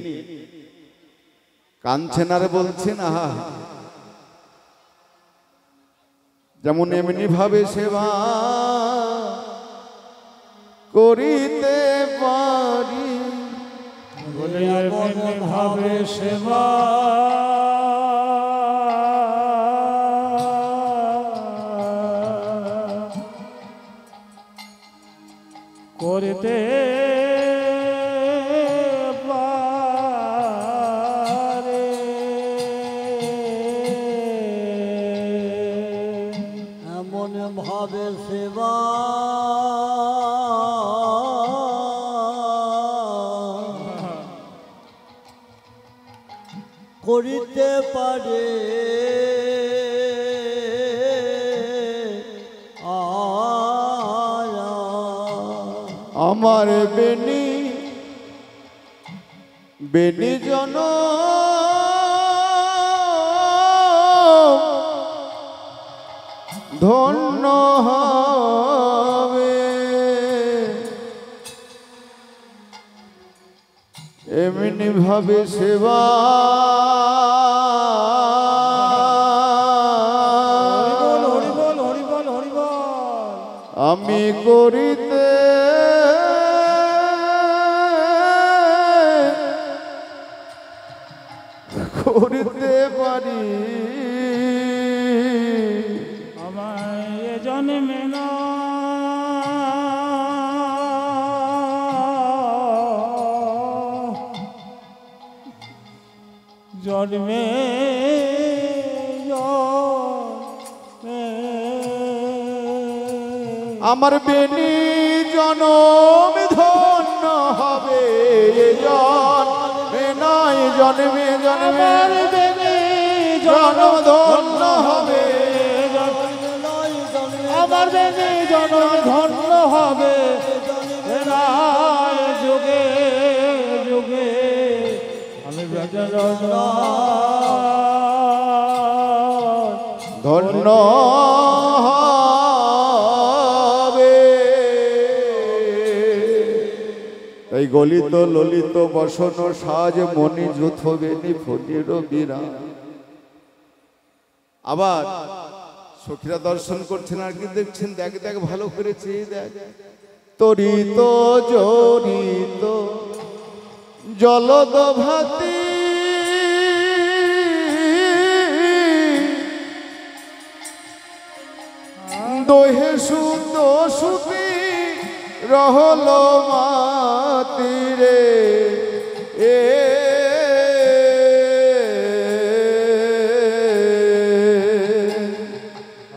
কাঁদছেন আর বলছেন আহা যেমন এমনি ভাবে সেবা করিতে পারি বলে এমনি ভাবে সেবা করিতে পারে এমন ভাবে সেবা করিতে পারে আমার বেনি বেনি জন ধন্য হবে এমনি ভাবে সেবা হরিবল হরিবল হরিবল আমি করিতে করিতে পারি আমায় জন্মে না জন্মে আমার বেনি জনম ধন্য হবে জন্মে নয় জন্মে জন্মে জনম ধন্য হবে আমার বেনি জনম ধন্য হবে রায় যুগে যুগে আমি ধন্য হবে। এই গলিত ললিত বসন সাজ মনি যুথ বেনি ফণির বিরা। আবার সখীরা দর্শন করছেন আর কি দেখছেন, দেখ দেখ ভালো করেছে, দেখ তরিত জড়িত জলদ ভাতি দোহে সুত সুতি রহল মাতিরে এ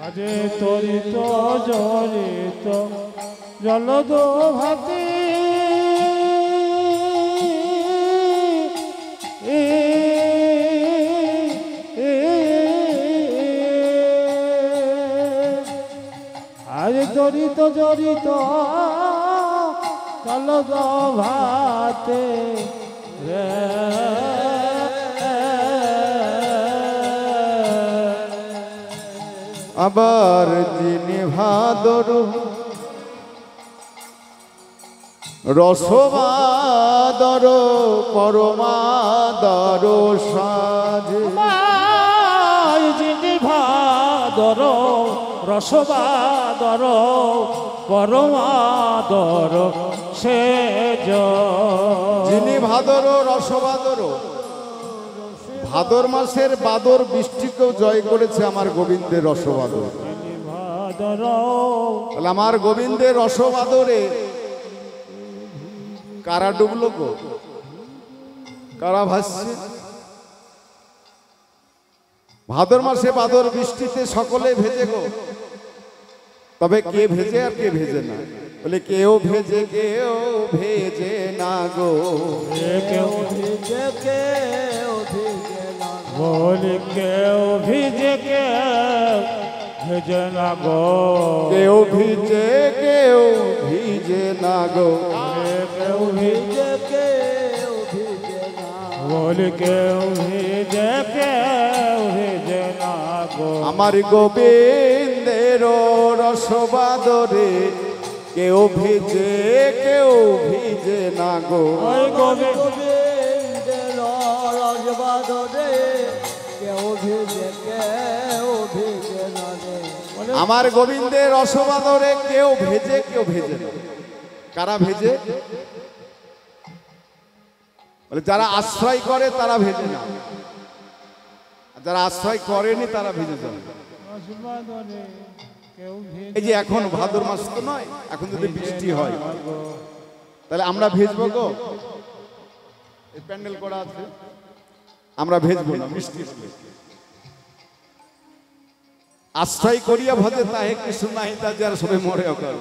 আজে তরিত জড়িত জলদ ভাতি জড়িত জড়িত জলদ ভাতে রে আবার যিনি ভাদর রসবাদর পরমাদর সাজে যিনি ভাদর রসবাদর পরমাদর সে যিনি ভাদর রসবাদর ভাদর মাসের বাদর বৃষ্টিকেও জয় করেছে আমার গোবিন্দের রসবাদর। তাহলে আমার গোবিন্দের রসবাদরে কারা ডুবলো গো, কারা ভাসছে? ভাদর মাসে বাদর বৃষ্টিতে সকলে ভেজে গো, তবে কে ভেজে আর কে ভেজে না? বলে কেউ ভেজে কেউ ভেজে না গো, কেউ ভিজে কেউ ভিজে না বলে কেউ ভিজে কেউ ভেজে না গো, কেউ ভিজে কেউ ভিজে না গো, কেউ ভিজে কেউ ভিজে না বলে কেউ ভিজে কেউ ভেজে না গো। আমার গোবিন্দের রসবাদরে কেউ ভিজে কেউ ভিজে না গো, ওই গোবিন্দ গোবিন্দের রসবাদরে কেউ ভিজে কেউ ভিজে না রে আমার গোবিন্দের রসবাদরে কেউ ভেজে কেউ ভেজে না। কারা ভেজে? বলে যারা আশ্রয় করে তারা ভেজে না, আর যারা আশ্রয় করেনি তারা ভেজে যায়। কেউ এই যে এখন ভাদর মাস তো নয়, এখন যদি বৃষ্টি হয় তাহলে আমরা ভেজবো গো? এই প্যান্ডেল করা আছে, আমরা ভেজবো না বৃষ্টি হলে। আশ্রয় করিয়া ভজে তাহে কৃষ্ণ নাহি তা যার সবে মরে অকাল।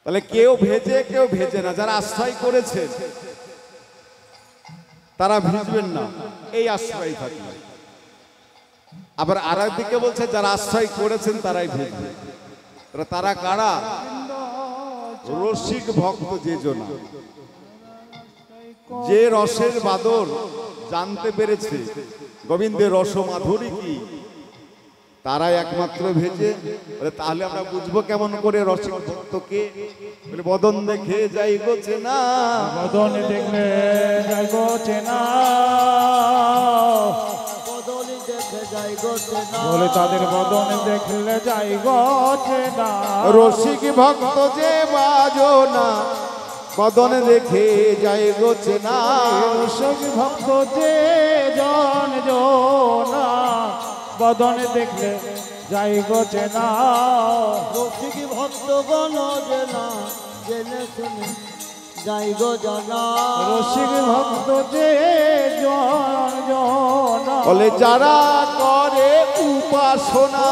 তাহলে কেউ ভেজে কেউ ভেজে না, যারা আশ্রয় করেছে তারা ভিজবেন না, এই আশ্রয় থাকবে। আবার আর একদিকে বলছে যারা আশ্রয় করেছেন তারাই ভেজবে। তারা কারা? রসিক ভক্ত যে জনা, যে রসের বাদর জানতে পেরেছে গোবিন্দের রস মাধুরী কি, তারাই একমাত্র ভেজে। তাহলে আমরা বুঝবো কেমন করে রসিক ভক্তকে? বদন দেখে যাই গো চেনা, বদন দেখলে যাই গো চেনা, বদলি দেখে যাই গো চেনা বলে তাদের বদন দেখলে যাই গো চেনা। রসিক ভক্ত যে বাজো না, বদন দেখে যাই গো চেনা। রসিক ভক্ত যে জন জনা, বদন দেখলে যাই গো চেনা। রসিক ভক্তগণ জেনা জেনে শুনে যাই গো জানা রসিক ভক্ত যে জন জনা, বলে যারা করে উপাসনা,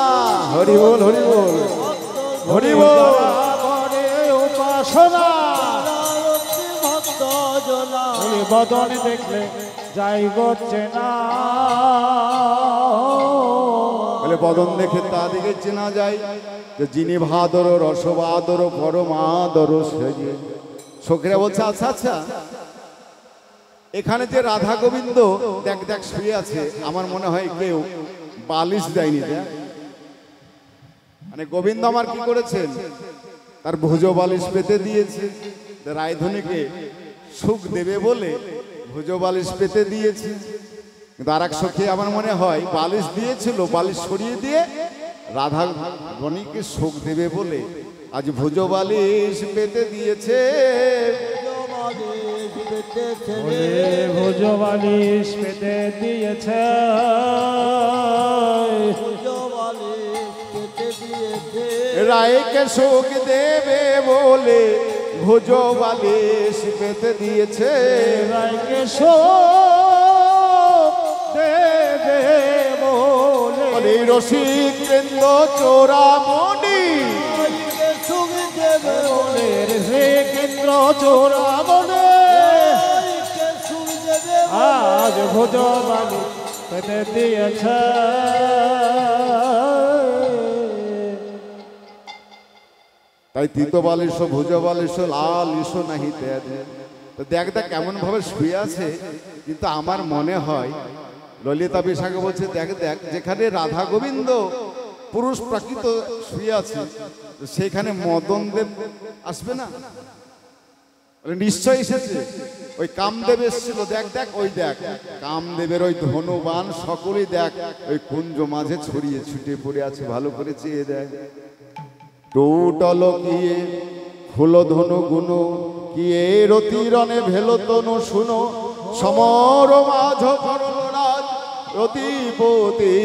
হরি বল হরি বল হরি বল, করে উপাসনা, রসিক ভক্ত জনা বলে বদন দেখলে যাই গো চেনা। বলে বদন দেখে তাদিকে চেনা যায় যে যিনি ভাদর রসবাদর পরমাদর সেজে। সখীরা বলছে আচ্ছা আচ্ছা, এখানে যে রাধা গোবিন্দ দেখ দেখ শুয়ে আছে, আমার মনে হয় কেউ বালিশ দেয়নি। মানে গোবিন্দ আমার কি করেছেন? তার ভুজ বালিশ পেতে দিয়েছে, রায়ধনীকে সুখ দেবে বলে ভুজ বালিশ পেতে দিয়েছে। কিন্তু আর এক সখী আমার মনে হয় বালিশ দিয়েছিল, বালিশ সরিয়ে দিয়ে রাধা রণীকে সুখ দেবে বলে আজ ভুজ বালিশ পেতে দিয়েছে। ভোজ বালিশ পেতে দিয়েছে, রায়কে সুখ দেবে বলে ভুজ বালিশ পেতে দিয়েছে। রায়কে শোক দেবে বলে রসিক কেন্দ্র চোরামণি, সুখ দেবে বলে রে কেন্দ্র চোরা বলে সুখ দেবে আজ ভোজ বালিশ পেতে দিয়েছে। তাই তিতো বল এসো, ভুজ বল এসো, লাল এসো নাহি তেজ। তো দেখ দেখ কেমন ভাবে শুয়ে আছে। কিন্তু আমার মনে হয় ললিতা বিশাখা বলছে দেখ দেখ যেখানে রাধা গোবিন্দ পুরুষ প্রাকৃত শুয়ে আছে সেখানে মদন দেব আসবে না? নিশ্চয় এসেছে। ওই কামদেব এসেছিল, দেখ দেখ ওই দেখ কামদেবের ওই ধনুবান সকলেই দেখ ওই কুঞ্জ মাঝে ছড়িয়ে ছুটে পড়ে আছে। ভালো করে চেয়ে দেখ। টোটল কিয়ে ফুল ধনু গুণ কিয়ে রতিরণে ভেল তনু শুনো সমর মাঝ করল রাজ রতিপতি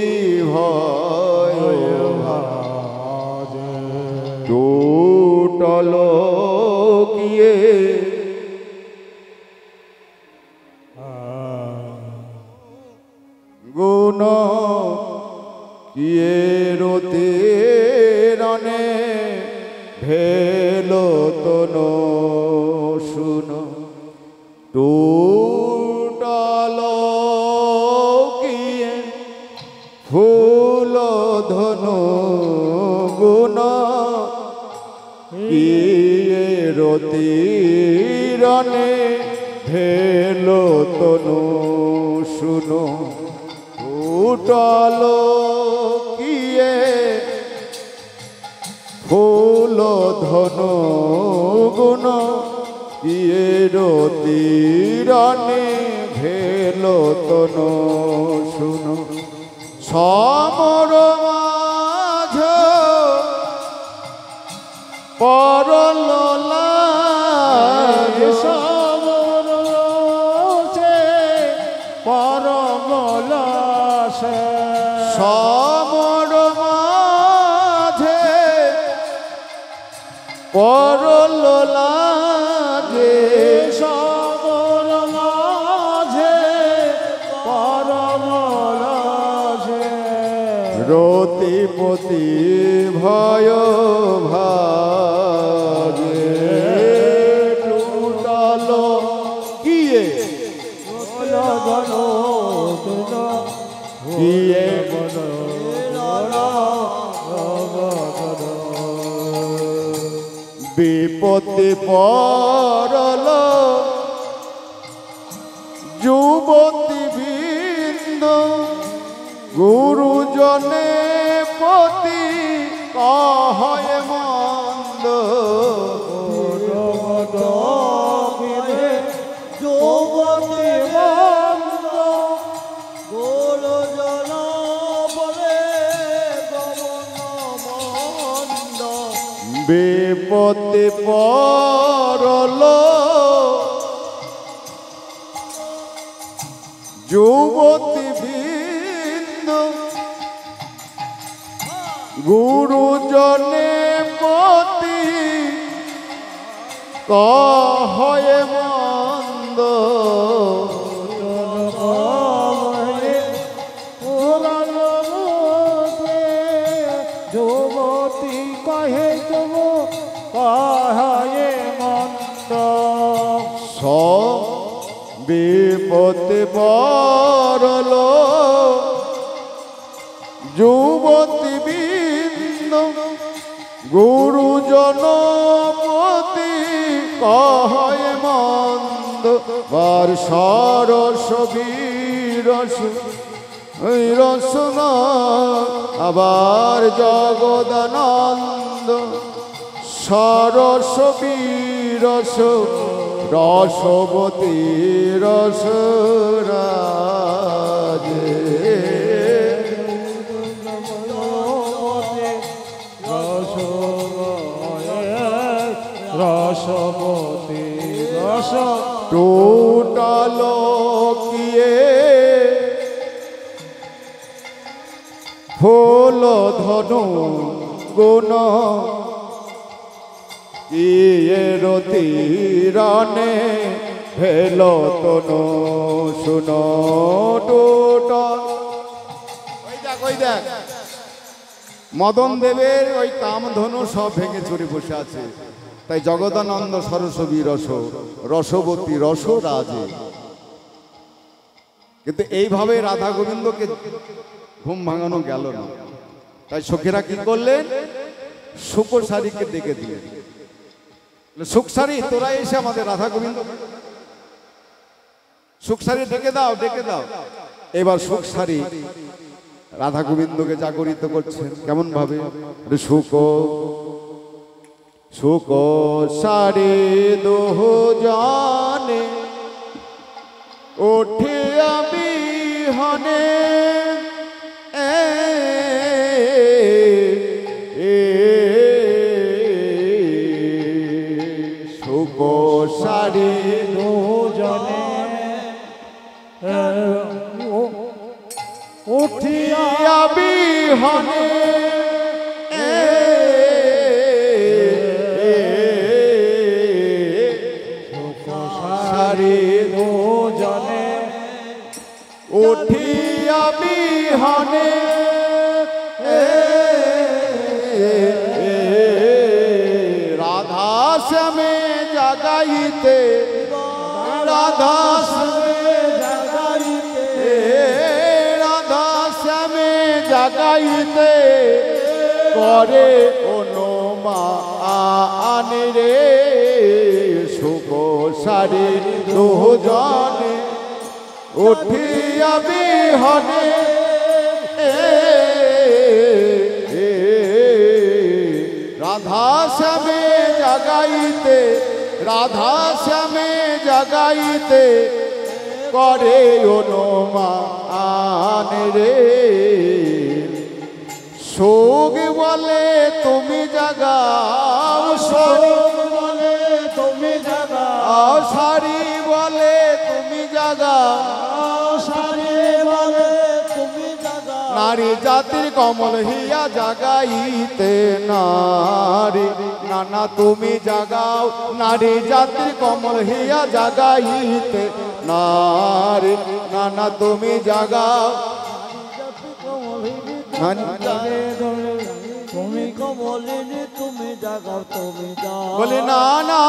ভয় টোটল কিয়ে গুণ কিয়ে রতিরণে ভেল তনু শুনো টোটল কিয়ে ফুল ধনু গুণ কিয়ে রতিরণে ভেল তনু শুনো টোটল কিয়ে ফুল ধনু গুণ কিয়ে রতিরণে ভেল তনু শুনো সমর মাঝ পরল লাজ সমর পরমলাসে সমর মাঝে পরল লাগে সমর মাঝে পরমলাসে রতিপতি ভয় ভাগে টোটল কিয়ে কিয়ে বিপত্তি পরল যুবতী বৃন্দ গুরুজনে পতি কহয় মন্দ যৌবতী বন্ধ গোল জন বলে গমন মন্দ বিপত্তি পরল যুবতী বৃন্দ গুরুজনে পতি কহয় মন্দ যুবতী কহে তবু কহে মন্দ বিপত্তি পরল যুবতী বৃন্দ গুরুজন পতি কহয় মন্দ বার সরস বীরস রসনা আবার জগদানন্দ সরস বীরস রসবতী রসরাজে রসবতী রস টোটল কিয়ে ফুল ধনু গুণ কিয়ে রতিরণে ভেল তনু শুনো টোটল। ওই দেখ মদন দেবের ওই কামধনু সব ভেঙে চুরে বসে আছে। তাই জগদানন্দ সরস্বতী রস রসবতী রস রাজে। কিন্তু এইভাবে রাধা গোবিন্দকে ঘুম ভাঙানো গেল না। তাই সখীরা কি করলেন? শুকর শাড়িকে ডেকে দিলেন। সুখসারি তোরা এসে আমাদের রাধা গোবিন্দ সুখসারি ডেকে দাও ডেকে দাও। এবার সুখসারি রাধা গোবিন্দকে জাগরিত করছেন কেমন ভাবে? সুখ সুখ সারে দোহ জানে ওঠে বিহনে সুখ সারে দুজনে উঠিয়া বিহনে সারি দুজনে উঠিয়া বিহনে রাধা শ্যামে জাগাইতে রাধা শ্যামে জাগাইতে রাধা শ্যামে জাগাইতে করে অনুমান রে সুখ সারি দুজনে উঠিয়া বিহনে রাধা শ্যামে জাগাইতে রাধা শ্যামে জাগাইতে করে অনুমান রে সোগ বলে তুমি জাগাও সোগ বলে তুমি জাগাও সারি বলে তুমি জাগাও সারি বলে তুমি জাগা নারী জাতির কমল হিয়া জাগাইতে নারী নানা তুমি জাগাও নারী জাতির কমল হিয়া জাগাইতে নারী নানা তুমি জাগাও তুমি কমলিনী তুমি জাগাও তুমি যাও বলি নানা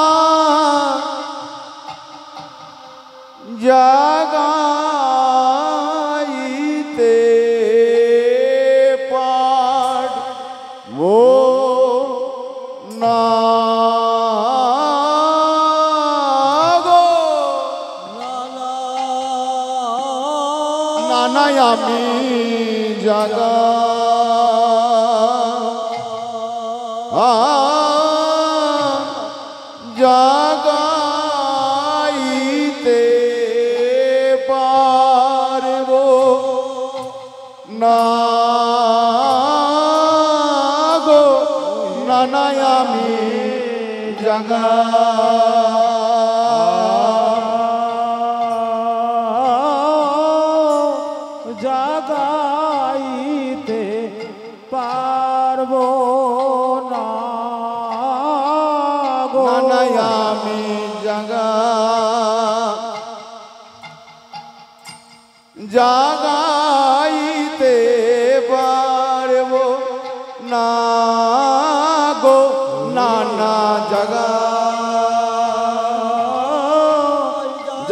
জাগাইতে পারবো না গো নানাই আমি জাগা জাগাইতে পারবো না গো নানাই আমি জাগা জাগাইতে পারবো না গো নানাই আমি জাগা জাগাইতে পারবো না গো নানা জাগা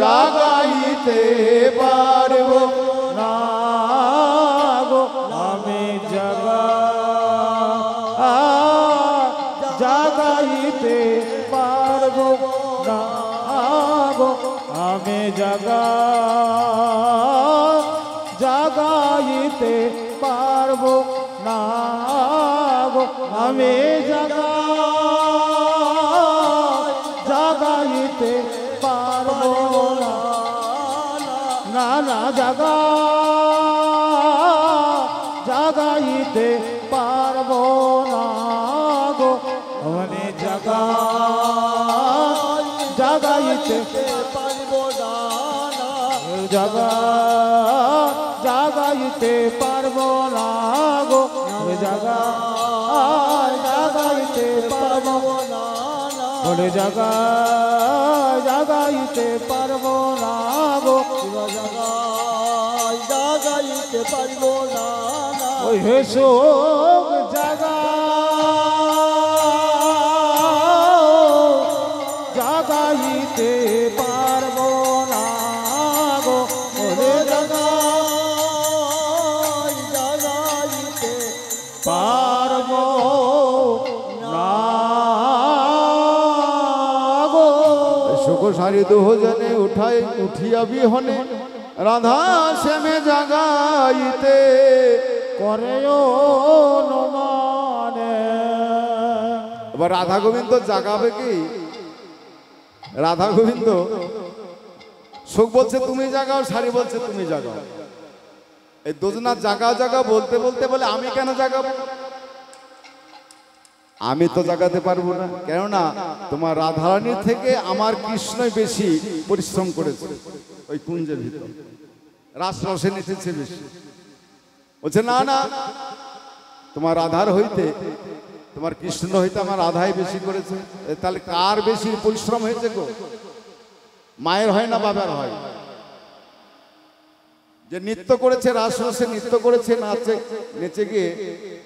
জাগাইতে পারবো না গো আমি জাগা জাগাইতে পারবো না গো আমি জাগা জাগাইতে পারবো না গো আমি জাগা জাগাইতে পারবো না নানা জাগা জাগাইতে পারবো না গো আমি জাগা জাগাইতে পারবো না জাগা জাগাইতে পারবো না গো জাগা জাগাইতে পারবো না বলে জাগা জাগাইতে পারবো না গো জাগাইতে পারবো না ওই হে শোক জাগা জাগাইতে পারবো না গো ওরে জাগা জাগাইতে পারবো না সারি দুজনে উঠিয়া বিহনে রাধা শ্যামে জাগাইতে করে অনুমানে। এবার রাধা গোবিন্দ জাগাবে কি? রাধা গোবিন্দ সুখ বলছে তুমি জাগাও, সারি বলছে তুমি জাগাও। এই দুজনা জাগা জাগা বলতে বলতে বলে আমি কেন জাগাবো? আমি তো জাগাতে পারবো না, কেননা তোমার রাধারানীর থেকে আমার কৃষ্ণই বেশি পরিশ্রম করেছে ওই কুঞ্জের ভিতর, রাসরসে নেচেছে বেশি। বলছে না না, তোমার রাধার হইতে, তোমার কৃষ্ণ হইতে আমার রাধাই বেশি করেছে। তাহলে কার বেশি পরিশ্রম হয়েছে গো? মায়ের হয় না বাবার হয়? যে নৃত্য করেছে, রাসরসে নৃত্য করেছে, নাচে নেচে গিয়ে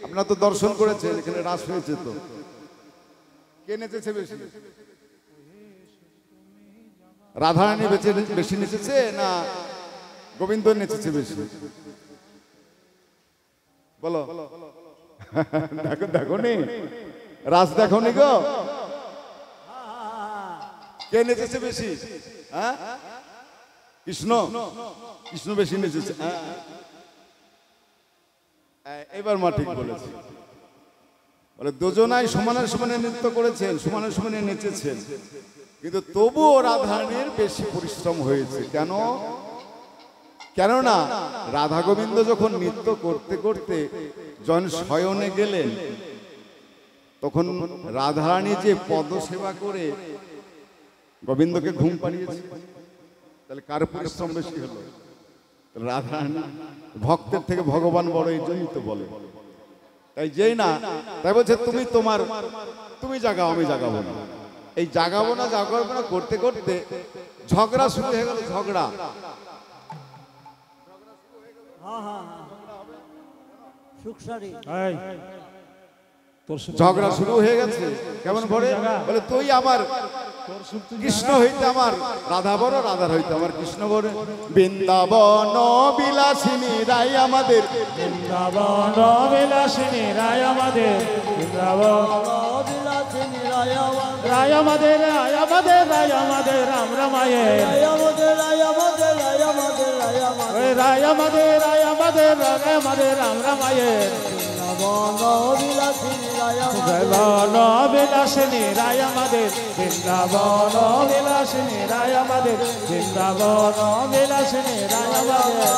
আপনারা তো দর্শন করেছেন, এখানে রাস হয়েছে, তো কে নেচেছে বেশি? রাধারানী বেশি নেচেছে না গোবিন্দ নেচেছে বেশি? বলো। দেখো দেখো নি রাস, দেখো নি গো, কে নেচেছে বেশি? হ্যাঁ, কৃষ্ণ, কৃষ্ণ বেশি নেচেছে। এবার মা ঠিক বলেছে, বলে দুজনাই সমানে সমানে নৃত্য করেছেন, সমানে সমানে নেচেছেন, কিন্তু তবুও রাধারানীর বেশি পরিশ্রম হয়েছে। কেন? কেননা রাধা গোবিন্দ যখন নৃত্য করতে করতে যখন শয়নে গেলেন, তখন রাধারানী যে পদ সেবা করে গোবিন্দকে ঘুম পাড়িয়েছে, তাহলে কার পরিশ্রম বেশি হলো? রাধারানী। ভক্তের থেকে ভগবান বড়, এই জন্যই তো বলে। তাই যেই না, তাই বলছে তুমি তোমার তুমি জাগাও, আমি জাগাবো না। এই জাগাবো না জাগাবো না করতে করতে ঝগড়া শুরু হয়ে গেল। ঝগড়া, ঝগড়া শুরু হয়ে গেছে। কেমন করে? বলে তুই আমার কৃষ্ণ হইতে আমার রাধা বড়, রাধার হইতে আমার কৃষ্ণ বড়। বৃন্দাবন বিলাসিনী রায় আমাদের, বৃন্দাবন বিলাসিনী রায় আমাদের, বৃন্দাবন বিলাসিনী রায় আমাদের, রায় আমাদের, রায় আমাদের, রায় আমাদের রাম রামায়ের, রায় আমাদের, রায় আমাদের, রায় আমাদের, রায় আমাদের, রায় আমাদের, রায় আমাদের, রায় আমাদের রাম রামায়ের। বৃন্দাবন বিলাসিনী রায় আমাদের, বৃন্দাবন বিলাসিনী রায় আমাদের, বৃন্দাবন বিলাসিনী রায় আমাদের, বৃন্দাবন বিলাসিনী রায় আমাদের।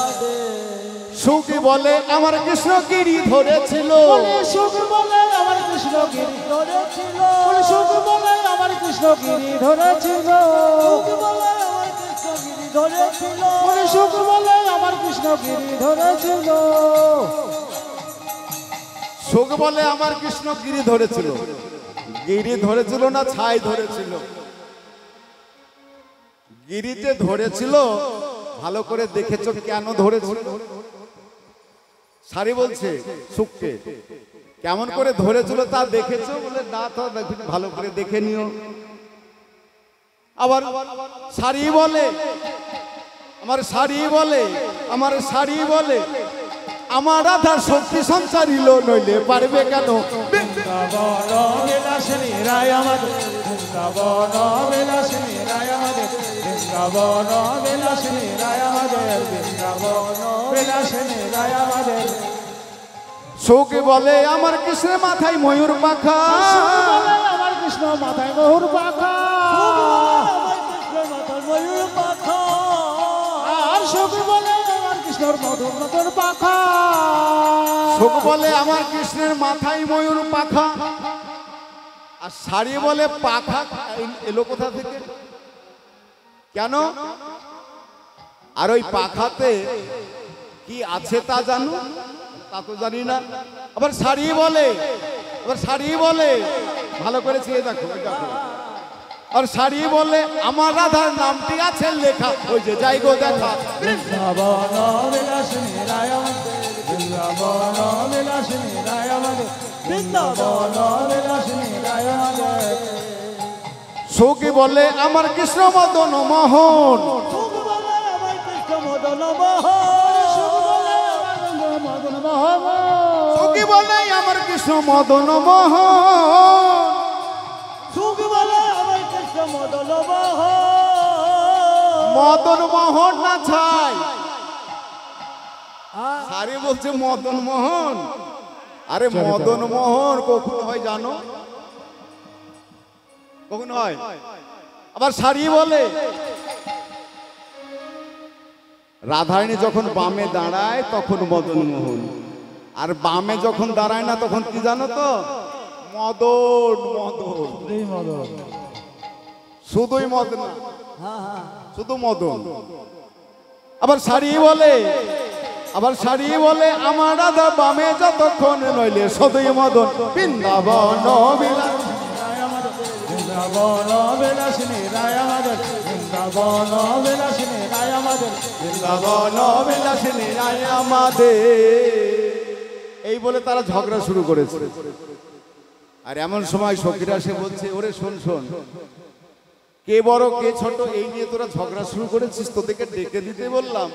সুখী বলে আমার কৃষ্ণ গিরি ধরেছিল, সুখ বলে আমার কৃষ্ণ গিরি ধরেছিল, সুখ বলে আমার কৃষ্ণ গিরি ধরেছিল, বলে আমার কৃষ্ণগিরি ধরেছিল, সুখ বলে আমার কৃষ্ণ গিরি ধরেছিল। সুখ বলে আমার কৃষ্ণ গিরি ধরেছিল। গিরি ধরেছিল না ছাই ধরেছিল? গিরি যে ধরেছিল, ভালো করে দেখেছো কেন ধরেছিল? সারি বলছে সুখকে কেমন করে ধরেছিল তা দেখেছো? বলে না, তো ভালো করে দেখে নিও। আবার সারি বলে, আমার সারি বলে, আমার সারি বলে আমার রাধার শক্তি সঞ্চারিল, নইলে পারবে কেন? বৃন্দাবন বিলাসিনী রায় আমাদের, বৃন্দাবন বিলাসিনী রায় আমাদের, বৃন্দাবন বিলাসিনী রায় আমাদের, বৃন্দাবন বিলাসিনী রায় আমাদের। সুখ বলে আমার কৃষ্ণের মাথায় ময়ূর পাখা, আমার কৃষ্ণ মাথায় ময়ূর পাখা, আমার কৃষ্ণ মাথার ময়ূর পাখা, আর সুখ বলে আমার কৃষ্ণর মধুর মধুর পাখা। সুখ বলে আমার কৃষ্ণের মাথায় ময়ূর পাখা, আর সারি বলে পাখা এলো কোথা থেকে? কেন? আর ওই পাখাতে কি আছে তা জানো? তা তো জানি না। আবার সারি বলে, আবার সারি বলে, ভালো করে চেয়ে দেখো, দেখো। আর সারি বলে আমার রাধার নামটি আছে লেখা, ওই যে যাই গো দেখা। বৃন্দাবন বিলাসিনী রায় আমাদের, বৃন্দাবন বিলাসিনী রায় আমাদের, বৃন্দাবন বিলাসিনী রায় আমাদের। সুখী বলে আমার কৃষ্ণ মদন মোহন, সুখ বলে আমার কৃষ্ণ মদন মোহন, মদন মোহন, সুখী বলে আমার কৃষ্ণ মদন মোহন, সুখ বলে আমার কৃষ্ণ মদন মোহন, মদন মোহন না ছাই? সারি বলছে মদন মোহন। আরে মদন মোহন কখন হয় জানো? কখন হয়? আবার সারি বলে রাধারানী যখন বামে দাঁড়ায় তখন মদন মোহন, আর বামে যখন দাঁড়ায় না তখন কি জানো তো? মদন মদন। শুধুই মদন না, শুধু মদন। আবার সারি বলে, আমার রাধা বামে যতক্ষণ নইলে শুধুই মদন। বৃন্দাবন বিলাস, বৃন্দাবন বিলাসিনী রায় আমাদের, বৃন্দাবন বিলাসিনী রায় আমাদের, বৃন্দাবন বিলাসিনী রায় আমাদের। এই বলে তারা ঝগড়া শুরু করেছে। আর এমন সময় সখীরা সে বলছে, ওরে শোন শোন, কে বড় কে ছোট এই নিয়ে তোরা ঝগড়া শুরু করেছিস, তোদেরকে ডেকে দিতে বললাম।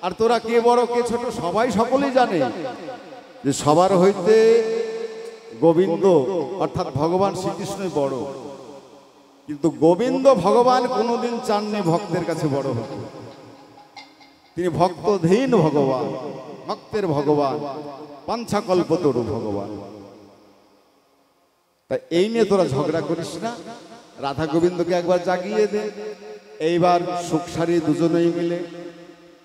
আর তোরা কে বড় কে ছোট সবাই সকলেই জানে যে সবার হইতে গোবিন্দ অর্থাৎ ভগবান শ্রীকৃষ্ণই বড়। কিন্তু গোবিন্দ ভগবান কোনোদিন চাননি ভক্তের কাছে বড় হতে। তিনি ভক্তধীন ভগবান, ভক্তের ভগবান, পাঞ্ছাকল্পতরু ভগবান। তাই এই নিয়ে তোরা ঝগড়া করিস না, রাধা গোবিন্দকে একবার জাগিয়ে দে। এইবার সুখসারী দুজনেই মিলে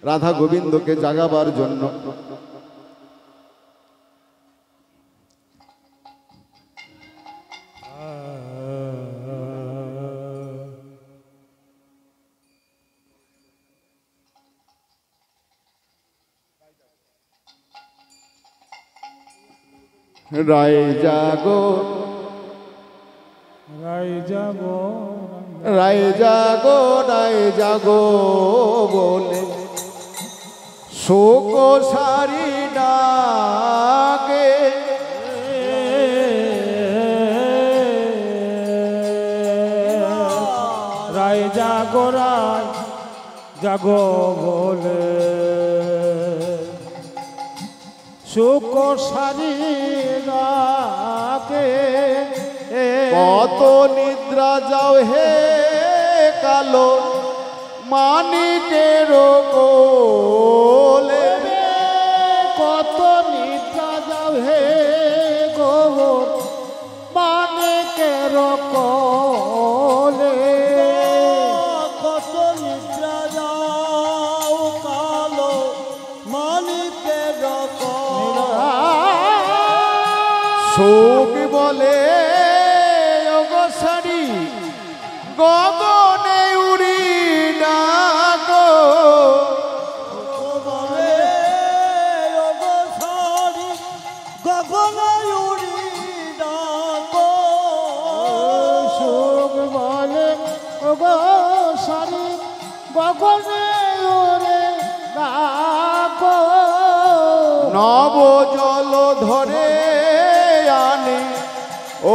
রাধা গোবিন্দকে জাগাবার জন্য রায় জাগো, রায় জাগো, রায় জাগো, রায় জাগো বলে শোক সারি ডাকে। রায় জাগো, রায় জাগো বলে সুখ সারি রাকে। কত নিদ্রা যাও হে কালো মানিকের কোলে, কত নিদ্রা যাও হে গোবর মানিকের কোলে। কত নিদ্রা যাও কালো মানিকের কোলে। শোক বলে ওগো সারি গগনে উড়ি ডাকো। বলে ওগো সারি গগনে উড়ি ডাকো। সুখ বলে ওগো সারি গগনে ওরে ডাকো। নব জল ধরে আনে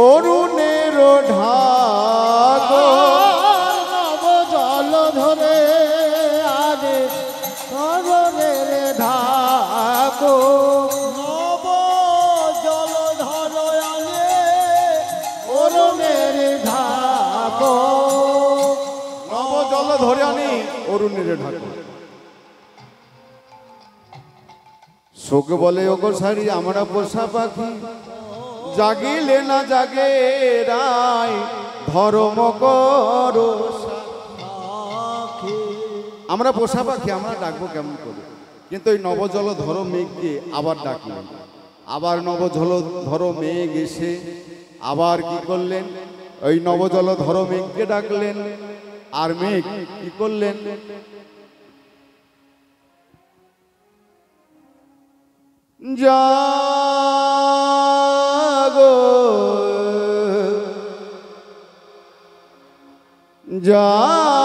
অরুণের ঢাকো। নব জল ধরে আনে অরুণের ঢাকো। নব জল ধর আনে অরুণের ঢাকো। নব জল ধরে আনি অরুণের ঢাকো। শোক বলে ওগো সারি আমরা পোষা পাখি, জাগিলে না জাগে রায় ধর্ম করো। আমরা পোষা পাখি, আমরা ডাকবো কেমন করে? কিন্তু ওই নবজল ধরো মেঘকে আবার ডাকলেন। আবার নবজল ধরো মেঘ এসে আবার কি করলেন? ওই নবজল ধরো মেঘকে ডাকলেন। আর মেঘ কি করলেন? জাগো, জাগো,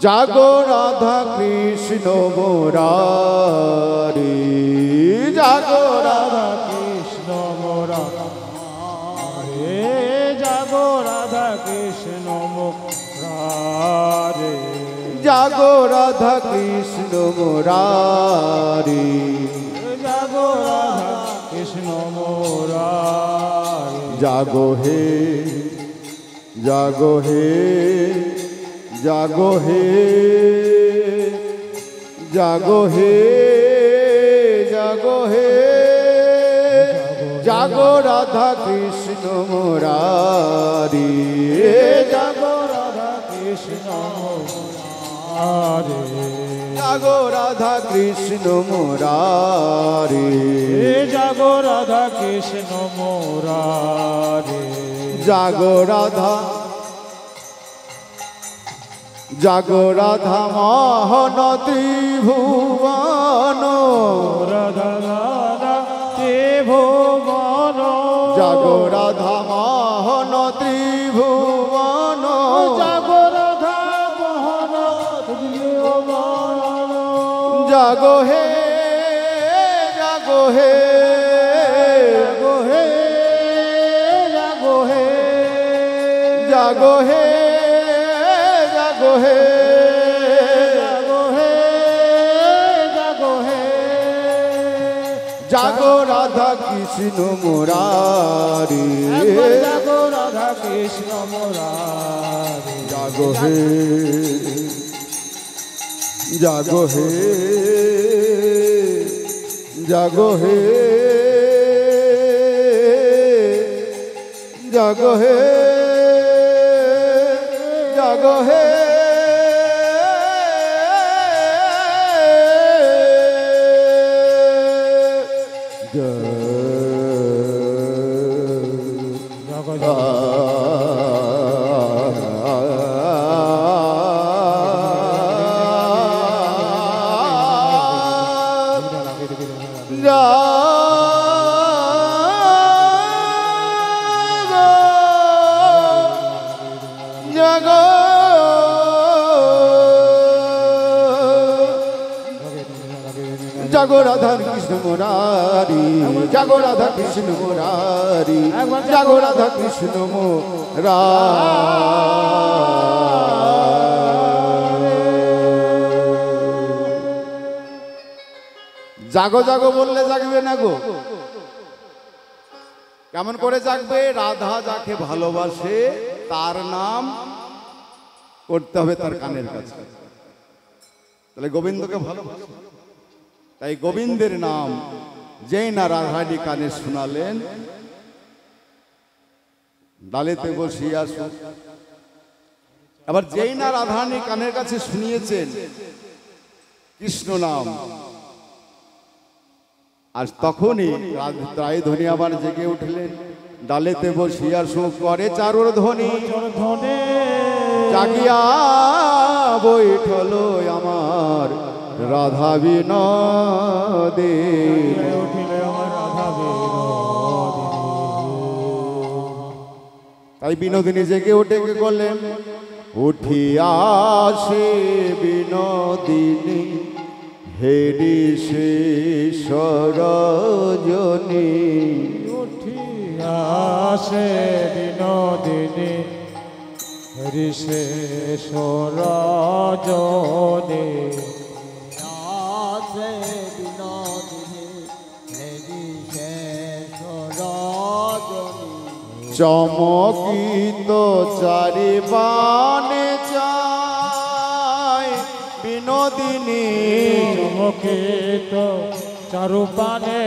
জাগো রাধা কৃষ্ণ মুরারি, জাগো রাধা কৃষ্ণ মুরারে, জাগো রাধা কৃষ্ণ মুরারে, জাগো রাধা কৃষ্ণ মুরারি, জাগো রাধা কৃষ্ণ মুরারে, জাগো হে জাগো হে জাগো হে জাগো হে জাগো হে জাগো রাধা কৃষ্ণ মুরারি জাগো রাধা কৃষ্ণ মুরারি জাগো রাধা কৃষ্ণ মুরারি জাগো রাধা কৃষ্ণ মুরারি জাগো রাধা জাগো রাধা মোহন ত্রিভুবন রাধা রাধা ত্রিভুবন জাগো রাধা মোহন ত্রিভুবন জাগো রাধা মোহন ত্রিভুবন জাগো হে জাগো হে জাগো হে জাগো হে জাগো হে জাগো হে জাগো হে জাগো হে জাগো রাধা কৃষ্ণ মুরারি একবার জাগো রাধা কৃষ্ণ মুরারি জাগো হে জাগো হে জাগো হে জাগো হে জাগো হে জাগো জাগো জাগো রাধা কৃষ্ণ মুরারি জাগো রাধা কৃষ্ণ মুরারি জাগো রাধা কৃষ্ণ জাগো জাগো বললে জাগবে না গো। কেমন করে জাগবে? রাধা যাকে ভালোবাসে তার নাম করতে হবে তার কানের কাছে। তাহলে গোবিন্দকে ভালোবাসে, তাই গোবিন্দের নাম যেই না রাধারি কানে শোনালেন, ডালেতে বসিয়া আবার যেই না রাধারানী কানের কাছে শুনিয়েছেন কৃষ্ণ নাম, আর তখনই রায় ধ্বনি আবার জেগে উঠলেন। ডালেতে বসিয়া সুখ করে চারুর ধ্বনি, জাগিয়া বৈঠল আমার রাধা বিনোদে। তাই বিনোদিনী জেগে উঠে করলেন, উঠিয়া সে বিনোদিনী হেরি সে সরজনী। উঠিয়া সে বিনোদিনী ঋষে সরজনী আছে বিনোদিনী হেরি শেষ রজনী। চমকিত চারিবানে চায় বিনোদিনী, চমকিত চারুপানে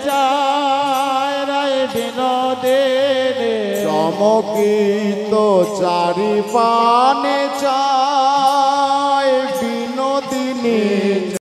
চায় রায় বিনোদিনী। চমকিত চারিবানে চায়